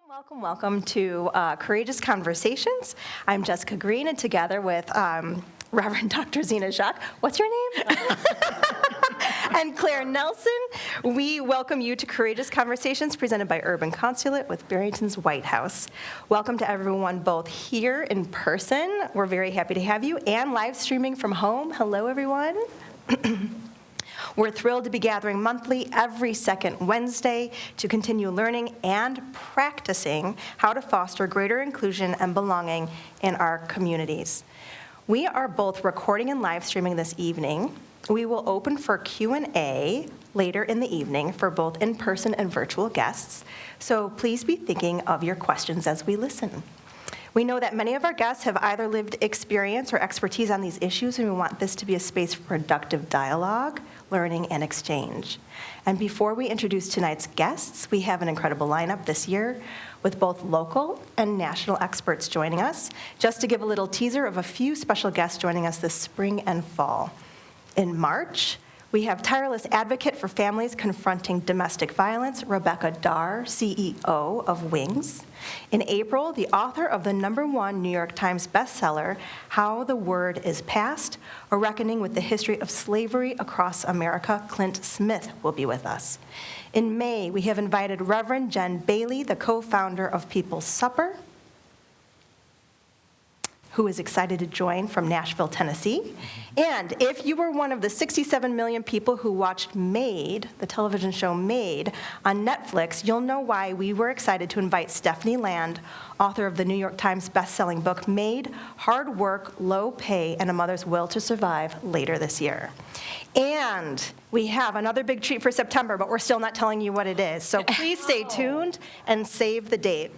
Welcome to Courageous Conversations. I'm Jessica Green, and together with Reverend Dr. Zena Jacques, what's your name? And Claire Nelson, we welcome you to Courageous Conversations presented by Urban Consulate with Barrington's White House. Welcome to everyone both here in person. We're very happy to have you, and live streaming from home. Hello, everyone. We're thrilled to be gathering monthly every second Wednesday to continue learning and practicing how to foster greater inclusion and belonging in our communities. We are both recording and live streaming this evening. We will open for Q&A later in the evening for both in-person and virtual guests, so please be thinking of your questions as we listen. We know that many of our guests have either lived experience or expertise on these issues, and we want this to be a space for productive dialogue, learning, and exchange. And before we introduce tonight's guests, we have an incredible lineup this year with both local and national experts joining us. Just to give a little teaser of a few special guests joining us this spring and fall. In March, we have tireless advocate for families confronting domestic violence, Rebecca Darr, CEO of Wings. In April, the author of the #1 New York Times bestseller, How the Word is Passed, A Reckoning with the History of Slavery Across America, Clint Smith will be with us. In May, we have invited Reverend Jen Bailey, the co-founder of People's Supper, who is excited to join from Nashville, Tennessee. And if you were one of the 67 million people who watched Made, the television show Made, on Netflix, you'll know why we were excited to invite Stephanie Land, author of the New York Times bestselling book Made, Hard Work, Low Pay, and a Mother's Will to Survive later this year. And we have another big treat for September, but we're still not telling you what it is. So please stay tuned and save the date.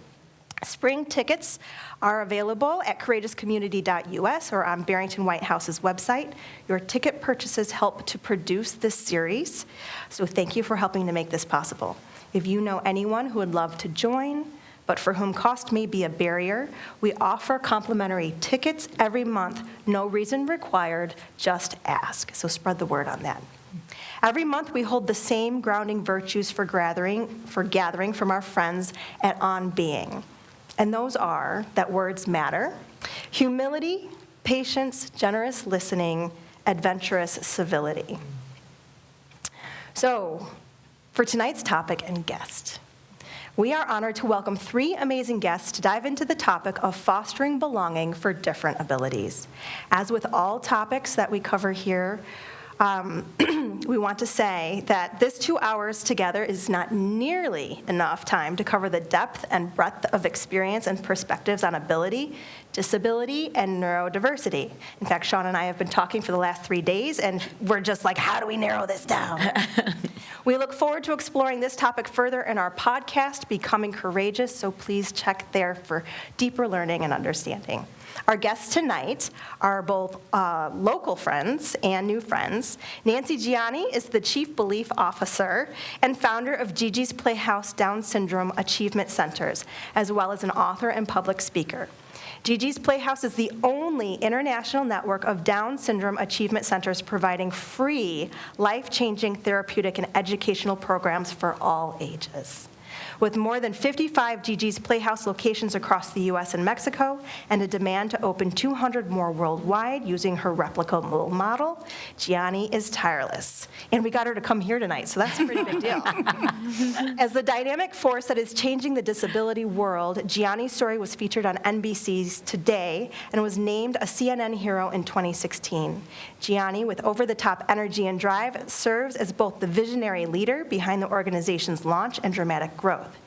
Spring tickets are available at courageouscommunity.us or on Barrington White House's website. Your ticket purchases help to produce this series, so thank you for helping to make this possible. If you know anyone who would love to join, but for whom cost may be a barrier, we offer complimentary tickets every month, no reason required, just ask. So spread the word on that. Every month, we hold the same grounding virtues for gathering from our friends at On Being. And those are that words matter, humility, patience, generous listening, adventurous civility. So, for tonight's topic and guest, we are honored to welcome 3 amazing guests to dive into the topic of fostering belonging for different abilities. As with all topics that we cover here, we want to say that this 2 hours together is not nearly enough time to cover the depth and breadth of experience and perspectives on ability, disability, and neurodiversity. In fact, Shauna and I have been talking for the last 3 days, and we're just like, how do we narrow this down? We look forward to exploring this topic further in our podcast, Becoming Courageous, so please check there for deeper learning and understanding. Our guests tonight are both local friends and new friends. Nancy Gianni is the Chief Belief Officer and founder of Gigi's Playhouse Down Syndrome Achievement Centers, as well as an author and public speaker. Gigi's Playhouse is the only international network of Down syndrome achievement centers providing free, life-changing therapeutic and educational programs for all ages. With more than 55 Gigi's Playhouse locations across the U.S. and Mexico, and a demand to open 200 more worldwide using her replicable model, Gianni is tireless. And we got her to come here tonight, so that's a pretty big deal. As the dynamic force that is changing the disability world, Gianni's story was featured on NBC's Today and was named a CNN hero in 2016. Gianni, with over-the-top energy and drive, serves as both the visionary leader behind the organization's launch and dramatic growth,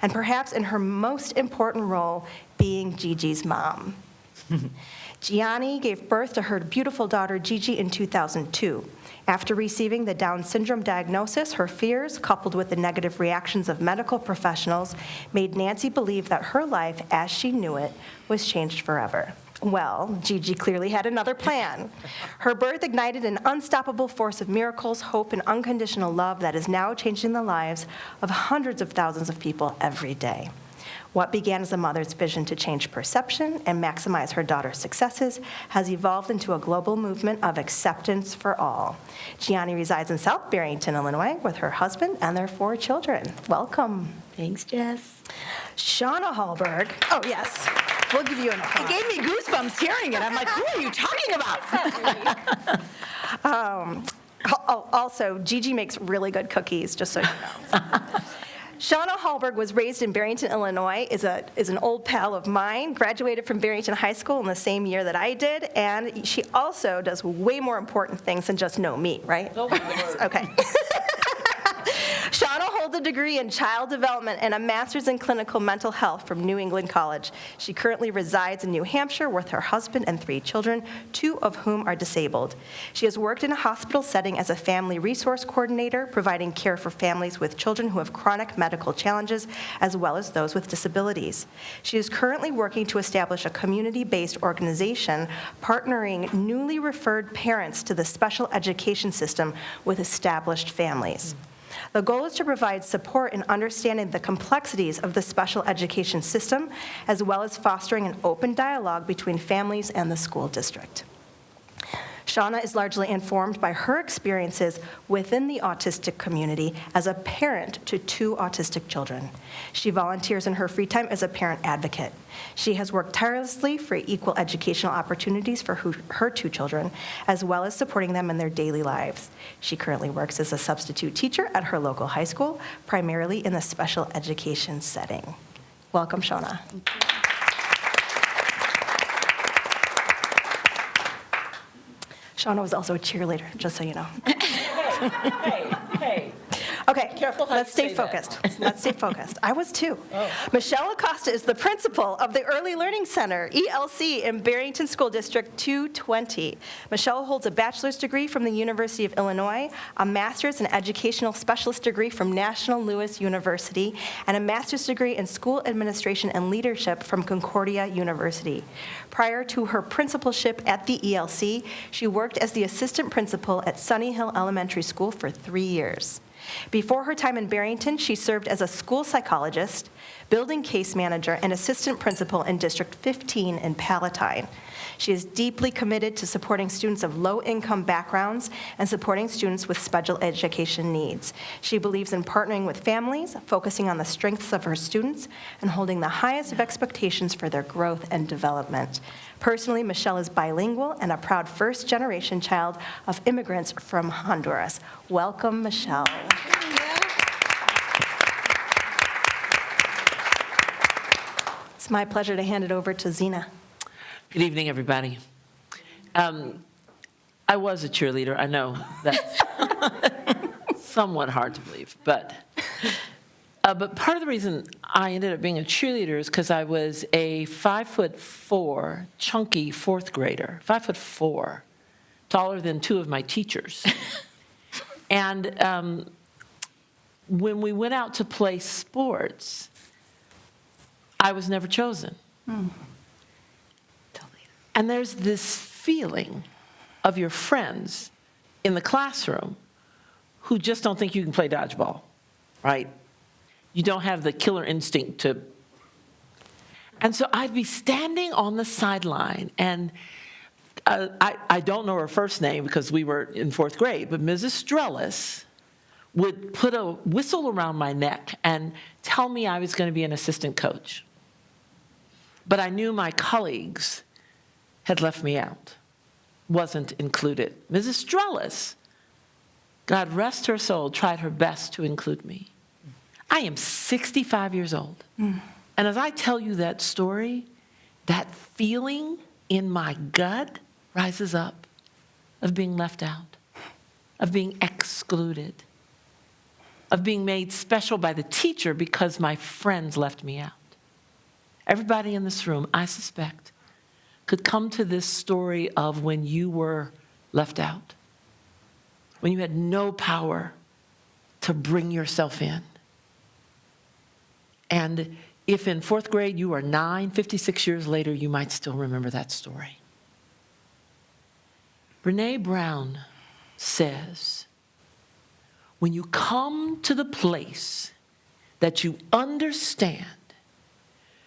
and perhaps in her most important role, being Gigi's mom. Gianni gave birth to her beautiful daughter, Gigi, in 2002. After receiving the Down syndrome diagnosis, her fears, coupled with the negative reactions of medical professionals, made Nancy believe that her life, as she knew it, was changed forever. Well, Gigi clearly had another plan. Her birth ignited an unstoppable force of miracles, hope, and unconditional love that is now changing the lives of hundreds of thousands of people every day. What began as a mother's vision to change perception and maximize her daughter's successes has evolved into a global movement of acceptance for all. Gianni resides in South Barrington, Illinois, with her husband and their 4 children. Welcome. Thanks, Jess. Shauna Hallberg. Oh, yes. We'll give you an applause. It gave me goosebumps hearing it. I'm like, who are you talking about? Also, Gigi makes really good cookies, just so you know. Shauna Hallberg was raised in Barrington, Illinois, is an old pal of mine, graduated from Barrington High School in the same year that I did, and she also does way more important things than just know meat, right? Oh, yes. Okay. Shauna holds a degree in child development and a master's in clinical mental health from New England College. She currently resides in New Hampshire with her husband and 3 children, 2 of whom are disabled. She has worked in a hospital setting as a family resource coordinator, providing care for families with children who have chronic medical challenges, as well as those with disabilities. She is currently working to establish a community-based organization partnering newly referred parents to the special education system with established families. The goal is to provide support in understanding the complexities of the special education system, as well as fostering an open dialogue between families and the school district. Shauna is largely informed by her experiences within the autistic community as a parent to 2 autistic children. She volunteers in her free time as a parent advocate. She has worked tirelessly for equal educational opportunities for her 2 children, as well as supporting them in their daily lives. She currently works as a substitute teacher at her local high school, primarily in the special education setting. Welcome, Shauna. Shauna was also a cheerleader, just so you know. Hey. Okay, Careful how let's you stay say focused. that. Let's stay focused. I was too. Oh. Michelle Acosta is the principal of the Early Learning Center, ELC, in Barrington School District 220. Michelle holds a bachelor's degree from the University of Illinois, a master's and educational specialist degree from National Louis University, and a master's degree in school administration and leadership from Concordia University. Prior to her principalship at the ELC, she worked as the assistant principal at Sunny Hill Elementary School for 3 years. Before her time in Barrington, she served as a school psychologist, building case manager, and assistant principal in District 15 in Palatine. She is deeply committed to supporting students of low-income backgrounds and supporting students with special education needs. She believes in partnering with families, focusing on the strengths of her students, and holding the highest of expectations for their growth and development. Personally, Michelle is bilingual and a proud first-generation child of immigrants from Honduras. Welcome, Michelle. It's my pleasure to hand it over to Zena. Good evening, everybody. I was a cheerleader. I know that's somewhat hard to believe, but part of the reason I ended up being a cheerleader is because I was a 5'4", chunky 4th grader, 5'4", taller than 2 of my teachers. And when we went out to play sports, I was never chosen. And there's this feeling of your friends in the classroom who just don't think you can play dodgeball, right? You don't have the killer instinct to. And so I'd be standing on the sideline, and I don't know her first name because we were in 4th grade, but Mrs. Strellis would put a whistle around my neck and tell me I was going to be an assistant coach. But I knew my colleagues had left me out, wasn't included. Mrs. Strellis, God rest her soul, tried her best to include me. I am 65 years old. And as I tell you that story, that feeling in my gut rises up of being left out, of being excluded, of being made special by the teacher because my friends left me out. Everybody in this room, I suspect, could come to this story of when you were left out, when you had no power to bring yourself in. And if in 4th grade you are 9, 56 years later, you might still remember that story. Brené Brown says, when you come to the place that you understand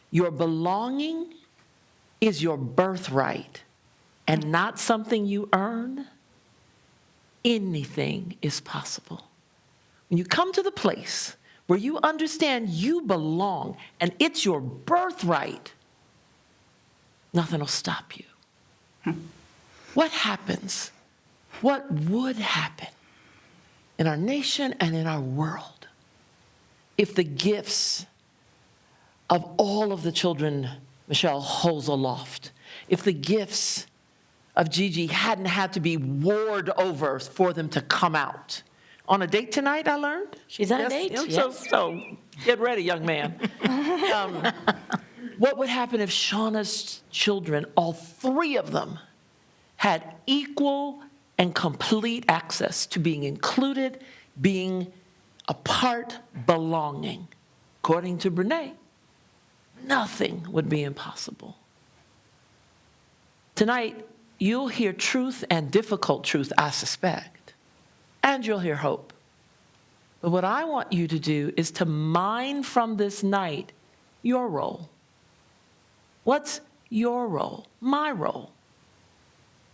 your belonging is your birthright and not something you earn, anything is possible. When you come to the place where where you understand you belong and it's your birthright, nothing will stop you. What happens? What would happen in our nation and in our world if the gifts of all of the children Michelle holds aloft, if the gifts of Gigi hadn't had to be warred over for them to come out? On a date tonight, I learned? She's on a date, yes. So get ready, young man. What would happen if Shauna's children, all three of them, had equal and complete access to being included, being a part, belonging? According to Brene, nothing would be impossible. Tonight, you'll hear truth and difficult truth, I suspect, and you'll hear hope. But what I want you to do is to mine from this night your role. What's your role, my role,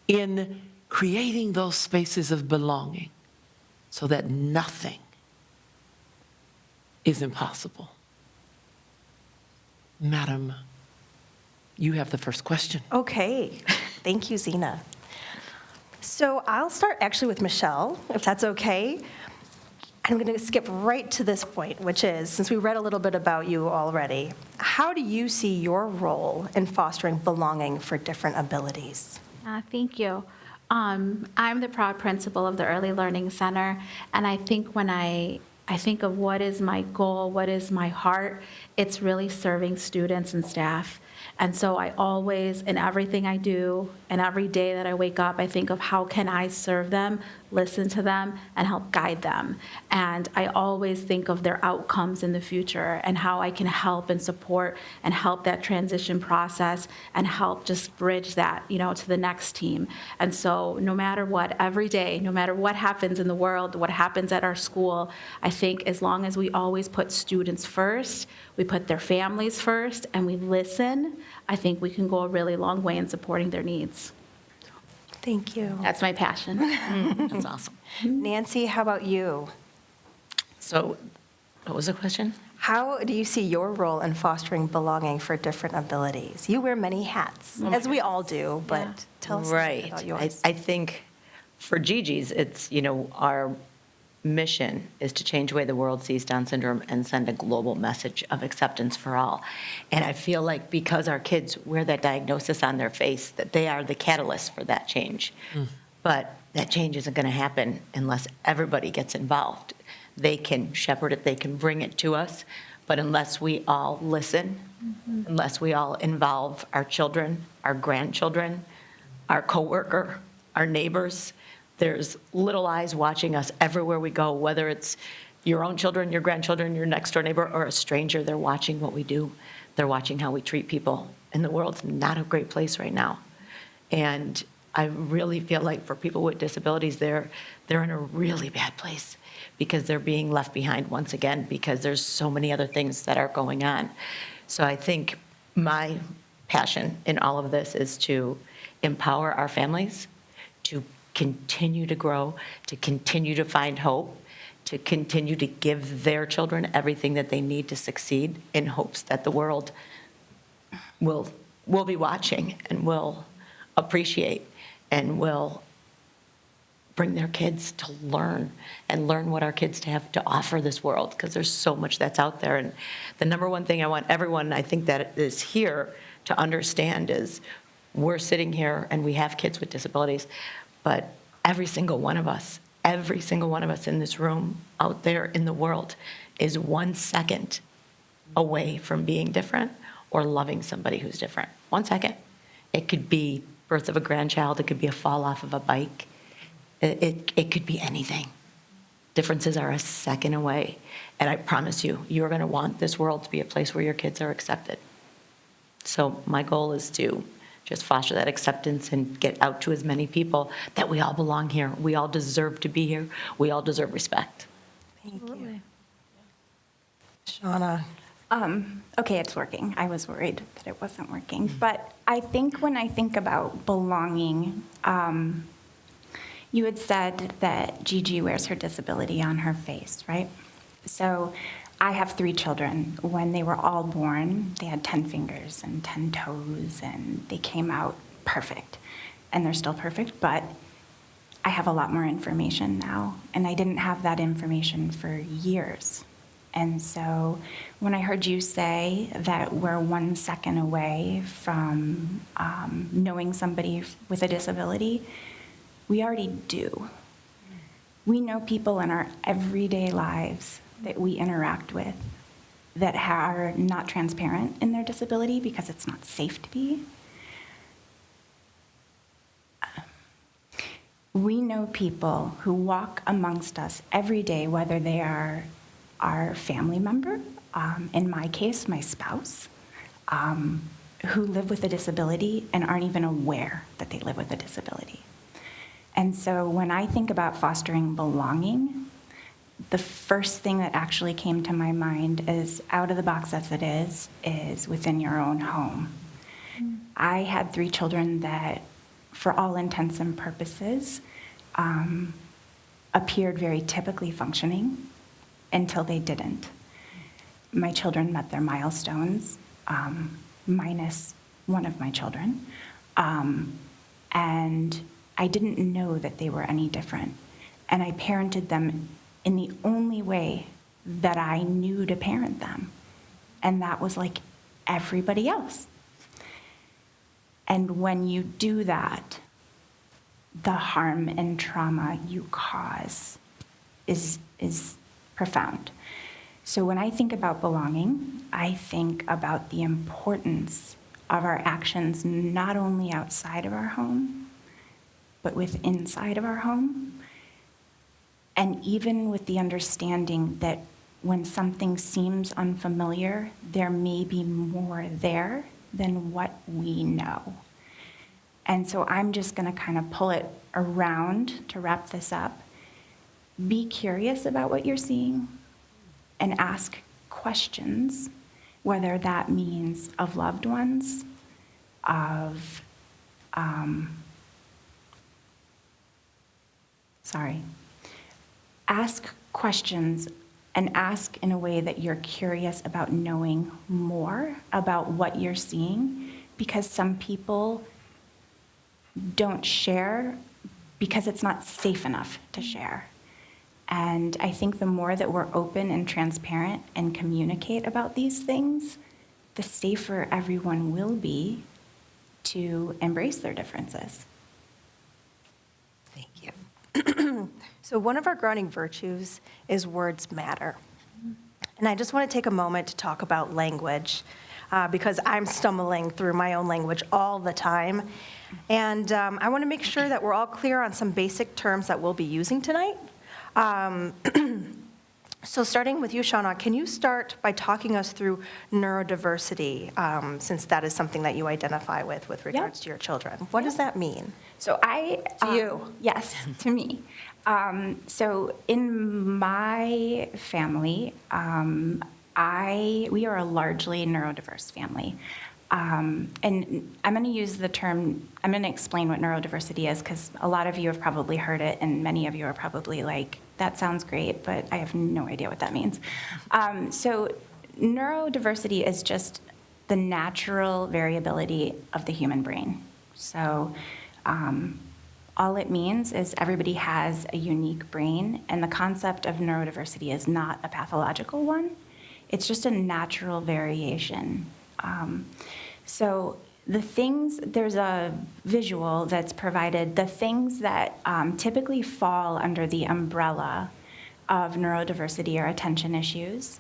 in creating those spaces of belonging so that nothing is impossible? Madam, you have the first question. Okay, thank you, Zena. So I'll start actually with Michelle, if that's okay. I'm going to skip right to this point, which is, since we read a little bit about you already, how do you see your role in fostering belonging for different abilities? Thank you. I'm the proud principal of the Early Learning Center, and I think when I think of what is my goal, what is my heart, it's really serving students and staff. And so I always, in everything I do, and every day that I wake up, I think of how can I serve them, listen to them, and help guide them. And I always think of their outcomes in the future and how I can help and support and help that transition process and help just bridge that, to the next team. And so no matter what, every day, no matter what happens in the world, what happens at our school, I think as long as we always put students first, we put their families first, and we listen, I think we can go a really long way in supporting their needs. Thank you. That's my passion. That's awesome. Nancy, how about you? So, what was the question? How do you see your role in fostering belonging for different abilities? You wear many hats, as we all do, but Yeah. tell us a little bit Right. about yours. I think for Gigi's, it's, our mission is to change the way the world sees Down syndrome and send a global message of acceptance for all. And I feel like because our kids wear that diagnosis on their face, that they are the catalyst for that change. But that change isn't going to happen unless everybody gets involved. They can shepherd it, they can bring it to us, but unless we all listen, unless we all involve our children, our grandchildren, our coworker, our neighbors, there's little eyes watching us everywhere we go, whether it's your own children, your grandchildren, your next door neighbor, or a stranger. They're watching what we do. They're watching how we treat people. And the world's not a great place right now. And I really feel like for people with disabilities, they're in a really bad place because they're being left behind once again because there's so many other things that are going on. So I think my passion in all of this is to empower our families, to continue to grow, to continue to find hope, to continue to give their children everything that they need to succeed in hopes that the world will be watching and will appreciate and will bring their kids to learn and learn what our kids have to offer this world, because there's so much that's out there. And the number one thing I want everyone, I think, that is here to understand is we're sitting here and we have kids with disabilities, but every single one of us in this room, out there in the world, is 1 second away from being different or loving somebody who's different. 1 second. It could be birth of a grandchild. It could be a fall off of a bike. It could be anything. Differences are a second away. And I promise you, you're going to want this world to be a place where your kids are accepted. So my goal is to just foster that acceptance and get out to as many people that we all belong here. We all deserve to be here. We all deserve respect. Thank you. Shauna. Okay, it's working. I was worried that it wasn't working. But I think when I think about belonging, you had said that Gigi wears her disability on her face, right? So I have 3 children. When they were all born, they had 10 fingers and 10 toes, and they came out perfect. And they're still perfect, but I have a lot more information now, and I didn't have that information for years. And so when I heard you say that we're 1 second away from knowing somebody with a disability, we already do. We know people in our everyday lives that we interact with that are not transparent in their disability because it's not safe to be. We know people who walk amongst us every day, whether they are our family member, in my case, my spouse, who live with a disability and aren't even aware that they live with a disability. And so when I think about fostering belonging, the first thing that actually came to my mind is, out of the box as it is within your own home. I had 3 children that, for all intents and purposes, appeared very typically functioning until they didn't. My children met their milestones, minus one of my children, and I didn't know that they were any different. And I parented them in the only way that I knew to parent them, and that was like everybody else. And when you do that, the harm and trauma you cause is profound. So when I think about belonging, I think about the importance of our actions not only outside of our home, but with inside of our home. And even with the understanding that when something seems unfamiliar, there may be more there than what we know. And so I'm just going to kind of pull it around to wrap this up. Be curious about what you're seeing and ask questions, whether that means of loved ones, of, ask questions and ask in a way that you're curious about knowing more about what you're seeing, because some people don't share because it's not safe enough to share. And I think the more that we're open and transparent and communicate about these things, the safer everyone will be to embrace their differences. Thank you. So one of our grounding virtues is words matter. And I just want to take a moment to talk about language, because I'm stumbling through my own language all the time. And I want to make sure that we're all clear on some basic terms that we'll be using tonight. So starting with you, Shauna, can you start by talking us through neurodiversity, since that is something that you identify with regards to your children? What does that mean? So To you? Yes, to me. So in my family, we are a largely neurodiverse family. And I'm going to use the term, I'm going to explain what neurodiversity is, because a lot of you have probably heard it, and many of you are probably like, that sounds great, but I have no idea what that means. So neurodiversity is just the natural variability of the human brain. So all it means is everybody has a unique brain, and the concept of neurodiversity is not a pathological one. It's just a natural variation. So there's a visual that's provided, the things that typically fall under the umbrella of neurodiversity are attention issues,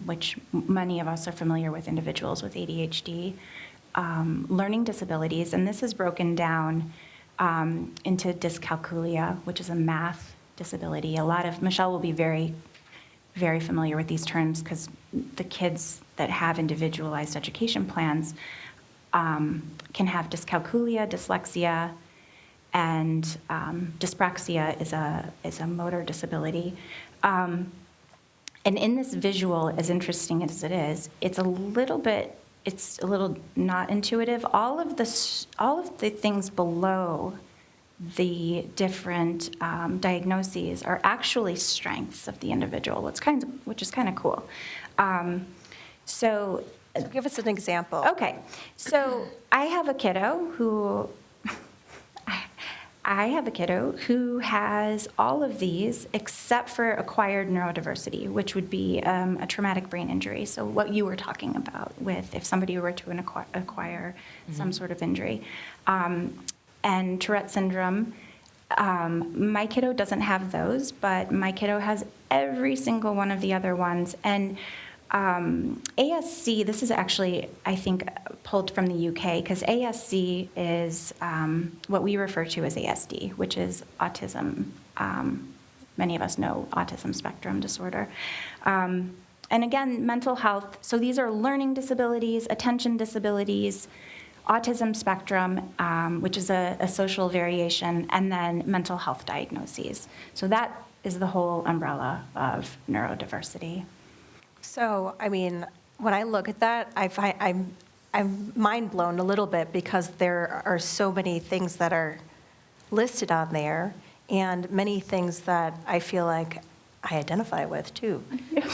which many of us are familiar with individuals with ADHD, learning disabilities, and this is broken down into dyscalculia, which is a math disability. Michelle will be very, very familiar with these terms, because the kids that have individualized education plans can have dyscalculia, dyslexia, and dyspraxia is a motor disability. And in this visual, as interesting as it is, it's a little not intuitive. All of the things below the different diagnoses are actually strengths of the individual, which is kind of cool. So Give us an example. okay, so I have a kiddo who has all of these except for acquired neurodiversity, which would be a traumatic brain injury. So what you were talking about with if somebody were to acquire some sort of injury. And Tourette syndrome, my kiddo doesn't have those, but my kiddo has every single one of the other ones. And ASC, this is actually, I think, pulled from the UK, because ASC is what we refer to as ASD, which is autism. Many of us know autism spectrum disorder. And again, mental health. So these are learning disabilities, attention disabilities, autism spectrum, which is a social variation, and then mental health diagnoses. So that is the whole umbrella of neurodiversity. So, I mean, when I look at that, I'm mind blown a little bit because there are so many things that are listed on there and many things that I feel like I identify with too.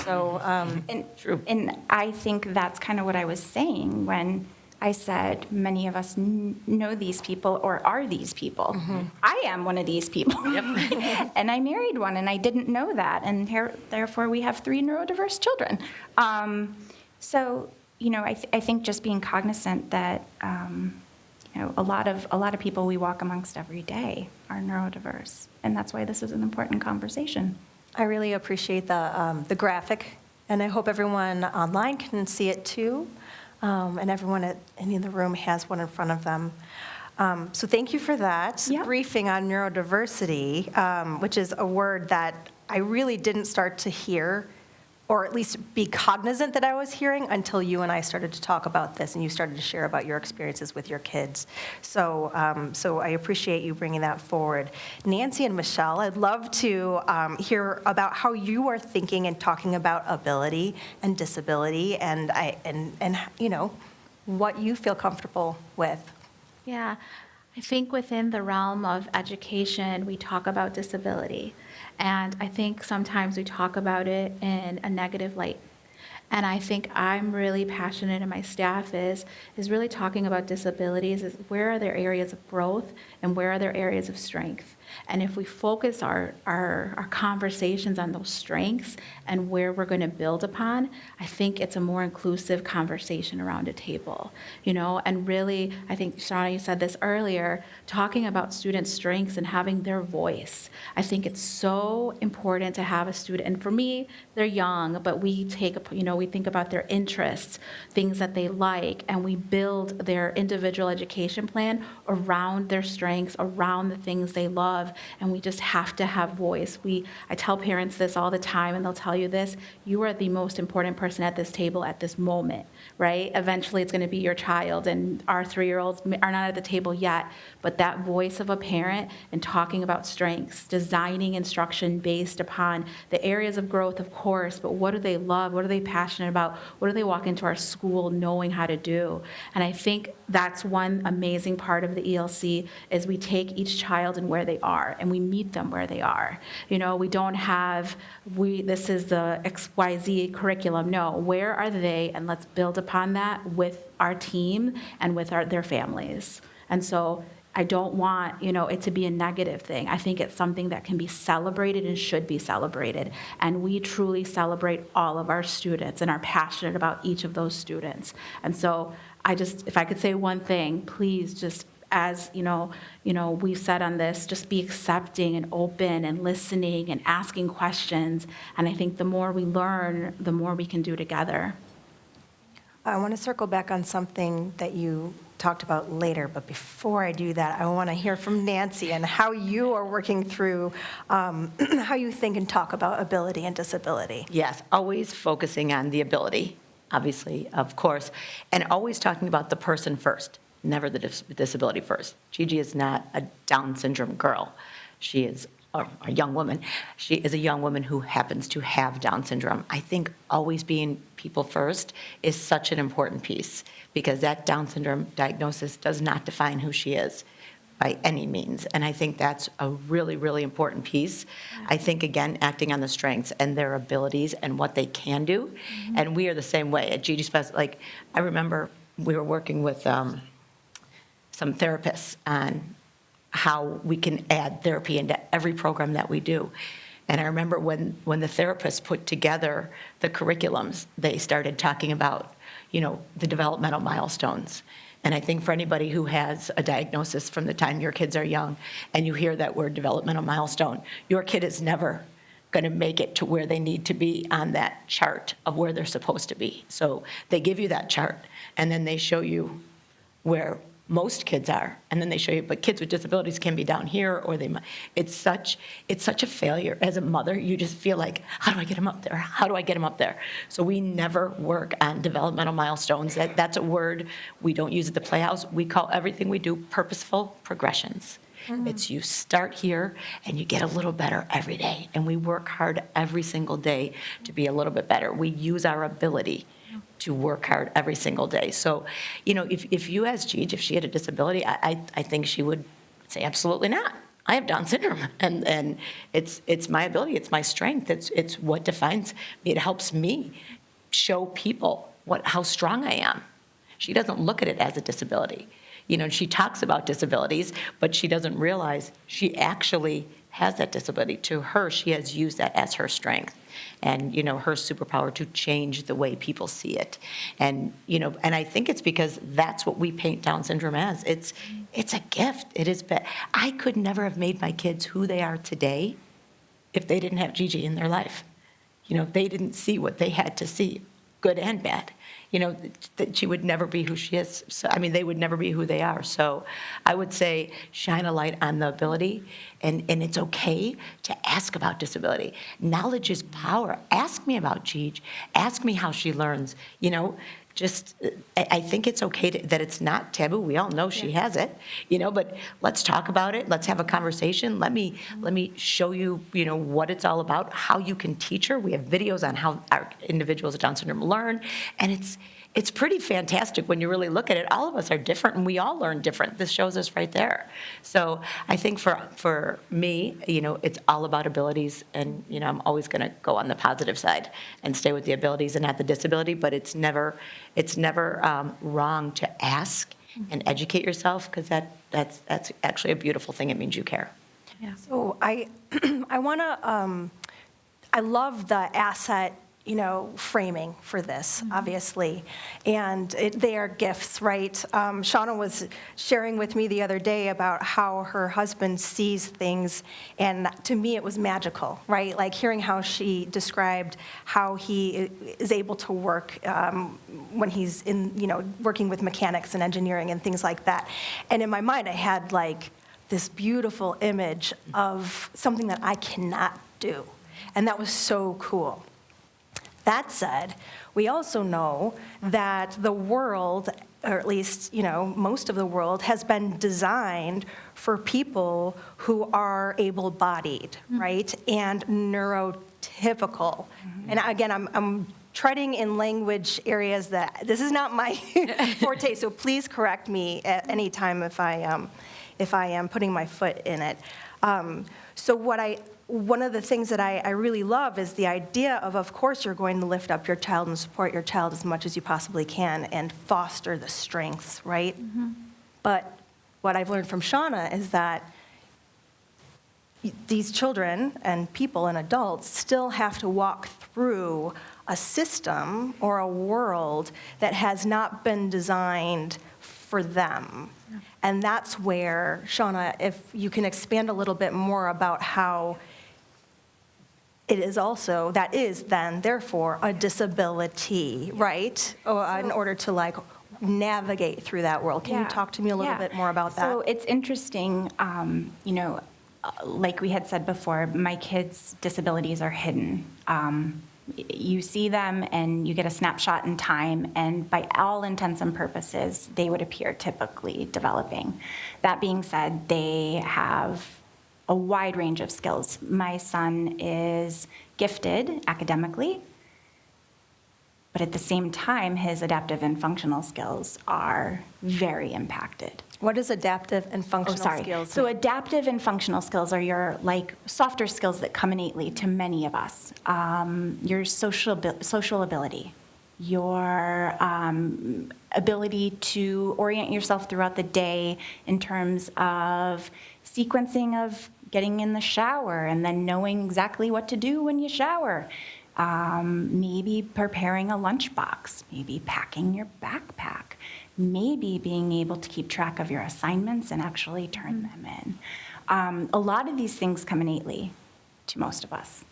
So, And I think that's kind of what I was saying when I said many of us know these people or are these people. I am one of these people. And I married one and I didn't know that. And therefore we have 3 neurodiverse children. So, I think just being cognizant that, a lot of people we walk amongst every day are neurodiverse. And that's why this is an important conversation. I really appreciate the graphic, and I hope everyone online can see it too. And everyone in the room has one in front of them. So thank you for that briefing on neurodiversity, which is a word that I really didn't start to hear, or at least be cognizant that I was hearing until you and I started to talk about this and you started to share about your experiences with your kids. So I appreciate you bringing that forward. Nancy and Michelle, I'd love to hear about how you are thinking and talking about ability and disability and what you feel comfortable with. Yeah, I think within the realm of education, we talk about disability. And I think sometimes we talk about it in a negative light. And I think I'm really passionate, and my staff is really talking about disabilities, is where are there areas of growth and where are there areas of strength. And if we focus our conversations on those strengths and where we're going to build upon, I think it's a more inclusive conversation around a table, and really, I think, Shauna, you said this earlier, talking about students' strengths and having their voice. I think it's so important to have a student, and for me, they're young, but we think about their interests, things that they like, and we build their individual education plan around their strengths, around the things they love. And we just have to have voice. I tell parents this all the time, and they'll tell you this: you are the most important person at this table at this moment, right? Eventually it's going to be your child, and our 3-year-olds are not at the table yet, but that voice of a parent and talking about strengths, designing instruction based upon the areas of growth, of course, but what do they love? What are they passionate about? What do they walk into our school knowing how to do? And I think that's one amazing part of the ELC is we take each child and where they are, and we meet them where they are. We don't have, this is the XYZ curriculum. No, where are they? And let's build upon that with our team and with their families. And so I don't want, it to be a negative thing. I think it's something that can be celebrated and should be celebrated. And we truly celebrate all of our students and are passionate about each of those students. And so if I could say one thing, please just, as we've said on this, just be accepting and open and listening and asking questions. And I think the more we learn, the more we can do together. I want to circle back on something that you talked about later, but before I do that, I want to hear from Nancy and how you are working through how you think and talk about ability and disability. Yes, always focusing on the ability, obviously, of course, and always talking about the person first, never the disability first. Gigi is not a Down syndrome girl. She is a young woman. She is a young woman who happens to have Down syndrome. I think always being people first is such an important piece, because that Down syndrome diagnosis does not define who she is. by any means. And I think that's a really, really important piece. I think, again, acting on the strengths and their abilities and what they can do. And we are the same way at Gigi Special. Like, I remember we were working with some therapists on how we can add therapy into every program that we do. And I remember when the therapists put together the curriculums, they started talking about, the developmental milestones. And I think for anybody who has a diagnosis from the time your kids are young, and you hear that word developmental milestone, your kid is never going to make it to where they need to be on that chart of where they're supposed to be. So they give you that chart, and then they show you where most kids are, and then they show you, but kids with disabilities can be down here, or it's such a failure. As a mother, you just feel like, how do I get them up there? How do I get them up there? So we never work on developmental milestones. That's a word we don't use at the Playhouse. We call everything we do purposeful progressions. It's you start here and you get a little better every day, and we work hard every single day to be a little bit better. We use our ability to work hard every single day. So, if you asked Gigi if she had a disability, I think she would say, absolutely not. I have Down syndrome, and it's my ability, it's my strength, it's what defines me. It helps me show people how strong I am. She doesn't look at it as a disability. She talks about disabilities, but she doesn't realize she actually has that disability. To her, she has used that as her strength and, her superpower to change the way people see it. And, and I think it's because that's what we paint Down syndrome as. It's a gift. It is. I could never have made my kids who they are today if they didn't have Gigi in their life. If they didn't see what they had to see, good and bad. That she would never be who she is. So, they would never be who they are. So I would say shine a light on the ability, and it's okay to ask about disability. Knowledge is power. Ask me about Gigi. Ask me how she learns. I think it's okay that it's not taboo. We all know she has it, but let's talk about it. Let's have a conversation. Let me show you, what it's all about, how you can teach her. We have videos on how our individuals with Down syndrome learn, and it's pretty fantastic when you really look at it. All of us are different, and we all learn different. This shows us right there. So I think for me, it's all about abilities, and I'm always going to go on the positive side and stay with the abilities and not the disability. But it's never wrong to ask and educate yourself, because that's actually a beautiful thing. It means you care. Yeah. So I want to, I love the asset, framing for this, obviously, and they are gifts, right? Shauna was sharing with me the other day about how her husband sees things, and to me it was magical, right? Like hearing how she described how he is able to work when he's working with mechanics and engineering and things like that. And in my mind I had like this beautiful image of something that I cannot do, and that was so cool. That said, we also know that the world, or at least, most of the world, has been designed for people who are able-bodied, right, and neurotypical. And again, I'm treading in language areas that this is not my forte, so please correct me at any time if I am putting my foot in it. One of the things that I really love is the idea of course, you're going to lift up your child and support your child as much as you possibly can and foster the strengths, right? But what I've learned from Shauna is that these children and people and adults still have to walk through a system or a world that has not been designed for them. And that's where, Shauna, if you can expand a little bit more about how it is also, that is then, therefore, a disability, right? In order to navigate through that world. Can you talk to me a little bit more about that? So it's interesting, like we had said before, my kids' disabilities are hidden. You see them and you get a snapshot in time, and by all intents and purposes, they would appear typically developing. That being said, they have a wide range of skills. My son is gifted academically, but at the same time, his adaptive and functional skills are very impacted. What is adaptive and Oh, functional sorry. skills? So adaptive and functional skills are your like softer skills that come innately to many of us. Your social ability, your ability to orient yourself throughout the day in terms of sequencing of getting in the shower and then knowing exactly what to do when you shower. Maybe preparing a lunchbox, maybe packing your backpack, maybe being able to keep track of your assignments and actually turn them in. A lot of these things come innately to most of us,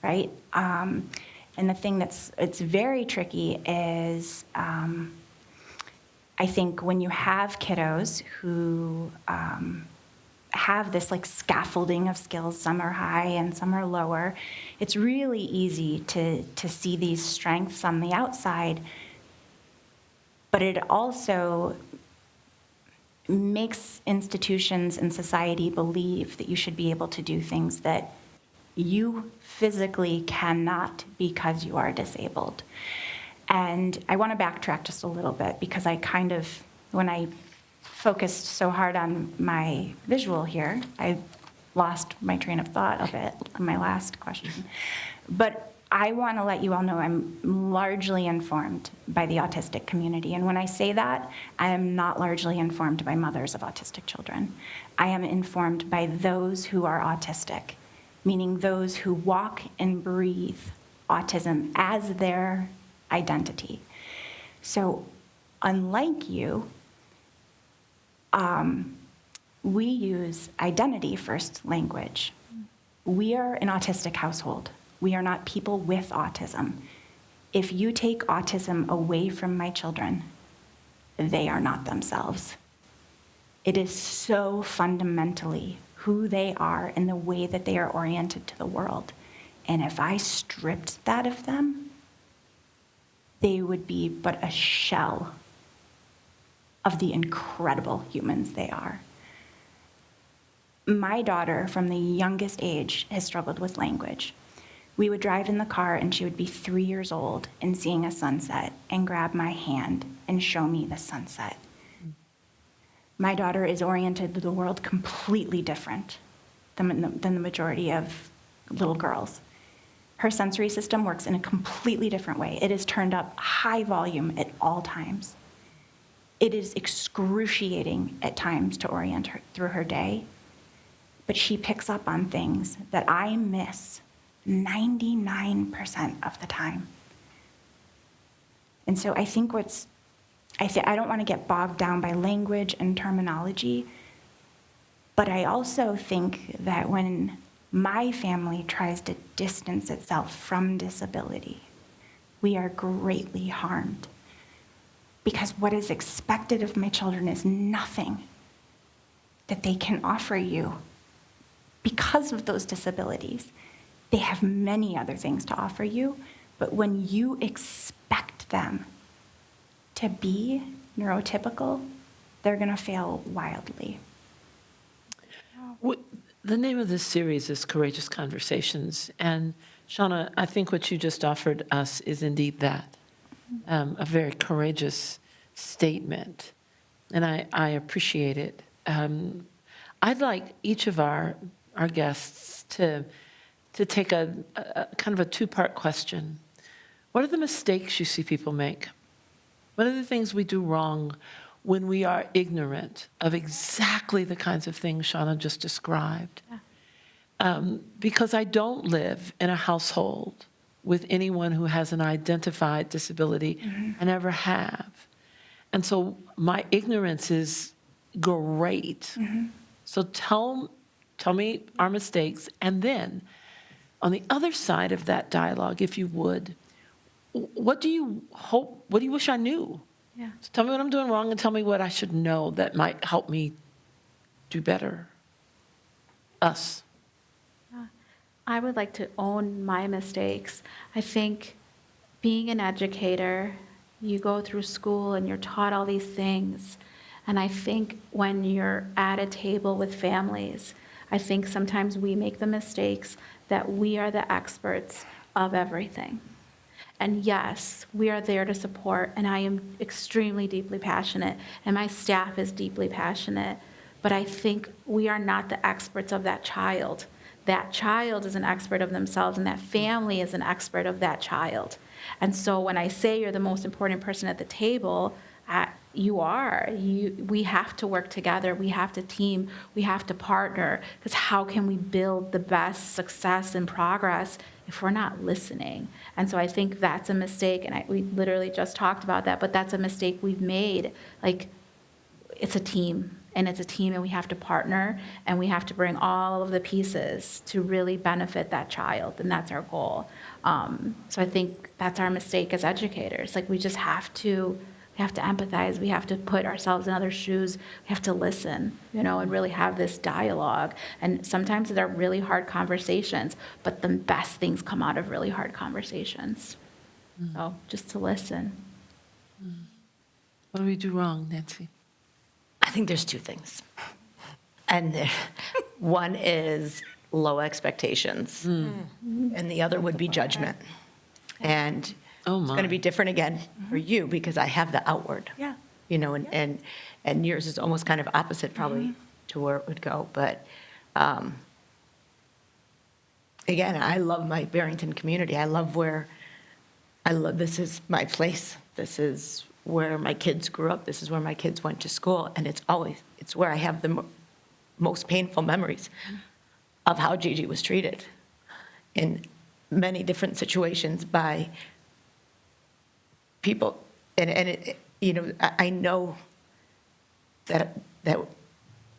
right? And the thing it's very tricky is I think when you have kiddos who have this like scaffolding of skills, some are high and some are lower, it's really easy to see these strengths on the outside, but it also makes institutions and society believe that you should be able to do things that you physically cannot because you are disabled. And I want to backtrack just a little bit because I kind of, when I focused so hard on my visual here, I lost my train of thought a bit on my last question. But I want to let you all know I'm largely informed by the autistic community. And when I say that, I am not largely informed by mothers of autistic children. I am informed by those who are autistic, meaning those who walk and breathe autism as their identity. So unlike you, we use identity-first language. We are an autistic household. We are not people with autism. If you take autism away from my children, they are not themselves. It is so fundamentally who they are and the way that they are oriented to the world. And if I stripped that of them, they would be but a shell of the incredible humans they are. My daughter, from the youngest age, has struggled with language. We would drive in the car and she would be 3 years old and seeing a sunset and grab my hand and show me the sunset. My daughter is oriented to the world completely different than the majority of little girls. Her sensory system works in a completely different way. It is turned up high volume at all times. It is excruciating at times to orient her through her day, but she picks up on things that I miss 99% of the time. And so I think I don't want to get bogged down by language and terminology, but I also think that when my family tries to distance itself from disability, we are greatly harmed. Because what is expected of my children is nothing that they can offer you because of those disabilities. They have many other things to offer you, but when you expect them to be neurotypical, they're going to fail wildly. The name of this series is Courageous Conversations, and Shauna, I think what you just offered us is indeed that. A very courageous statement, and I appreciate it. I'd like each of our guests to take a kind of a two-part question. What are the mistakes you see people make? What are the things we do wrong when we are ignorant of exactly the kinds of things Shauna just described? Because I don't live in a household with anyone who has an identified disability. I never have. And so my ignorance is great. So tell me our mistakes, and then on the other side of that dialogue, if you would, what do you wish I knew? Yeah. So tell me what I'm doing wrong and tell me what I should know that might help me do better. Us. I would like to own my mistakes. I think being an educator, you go through school and you're taught all these things. And I think when you're at a table with families, I think sometimes we make the mistakes that we are the experts of everything. And yes, we are there to support, and I am extremely deeply passionate, and my staff is deeply passionate. But I think we are not the experts of that child. That child is an expert of themselves, and that family is an expert of that child. And so when I say you're the most important person at the table, you are. We have to work together. We have to team. We have to partner. Because how can we build the best success and progress if we're not listening? And so I think that's a mistake. And we literally just talked about that, but that's a mistake we've made. Like, it's a team. And it's a team, and we have to partner, and we have to bring all of the pieces to really benefit that child, and that's our goal. So I think that's our mistake as educators. Like, we just have to empathize. We have to put ourselves in other shoes. We have to listen, and really have this dialogue. And sometimes they're really hard conversations, but the best things come out of really hard conversations. So just to listen. What do we do wrong, Nancy? I think there's two things. And one is low expectations, and the other would be judgment. And it's going to be different again for you because I have the outward. Yeah. And yours is almost kind of opposite probably to where it would go. But again, I love my Barrington community. This is my place. This is where my kids grew up. This is where my kids went to school. And it's where I have the most painful memories of how Gigi was treated in many different situations by people. I know that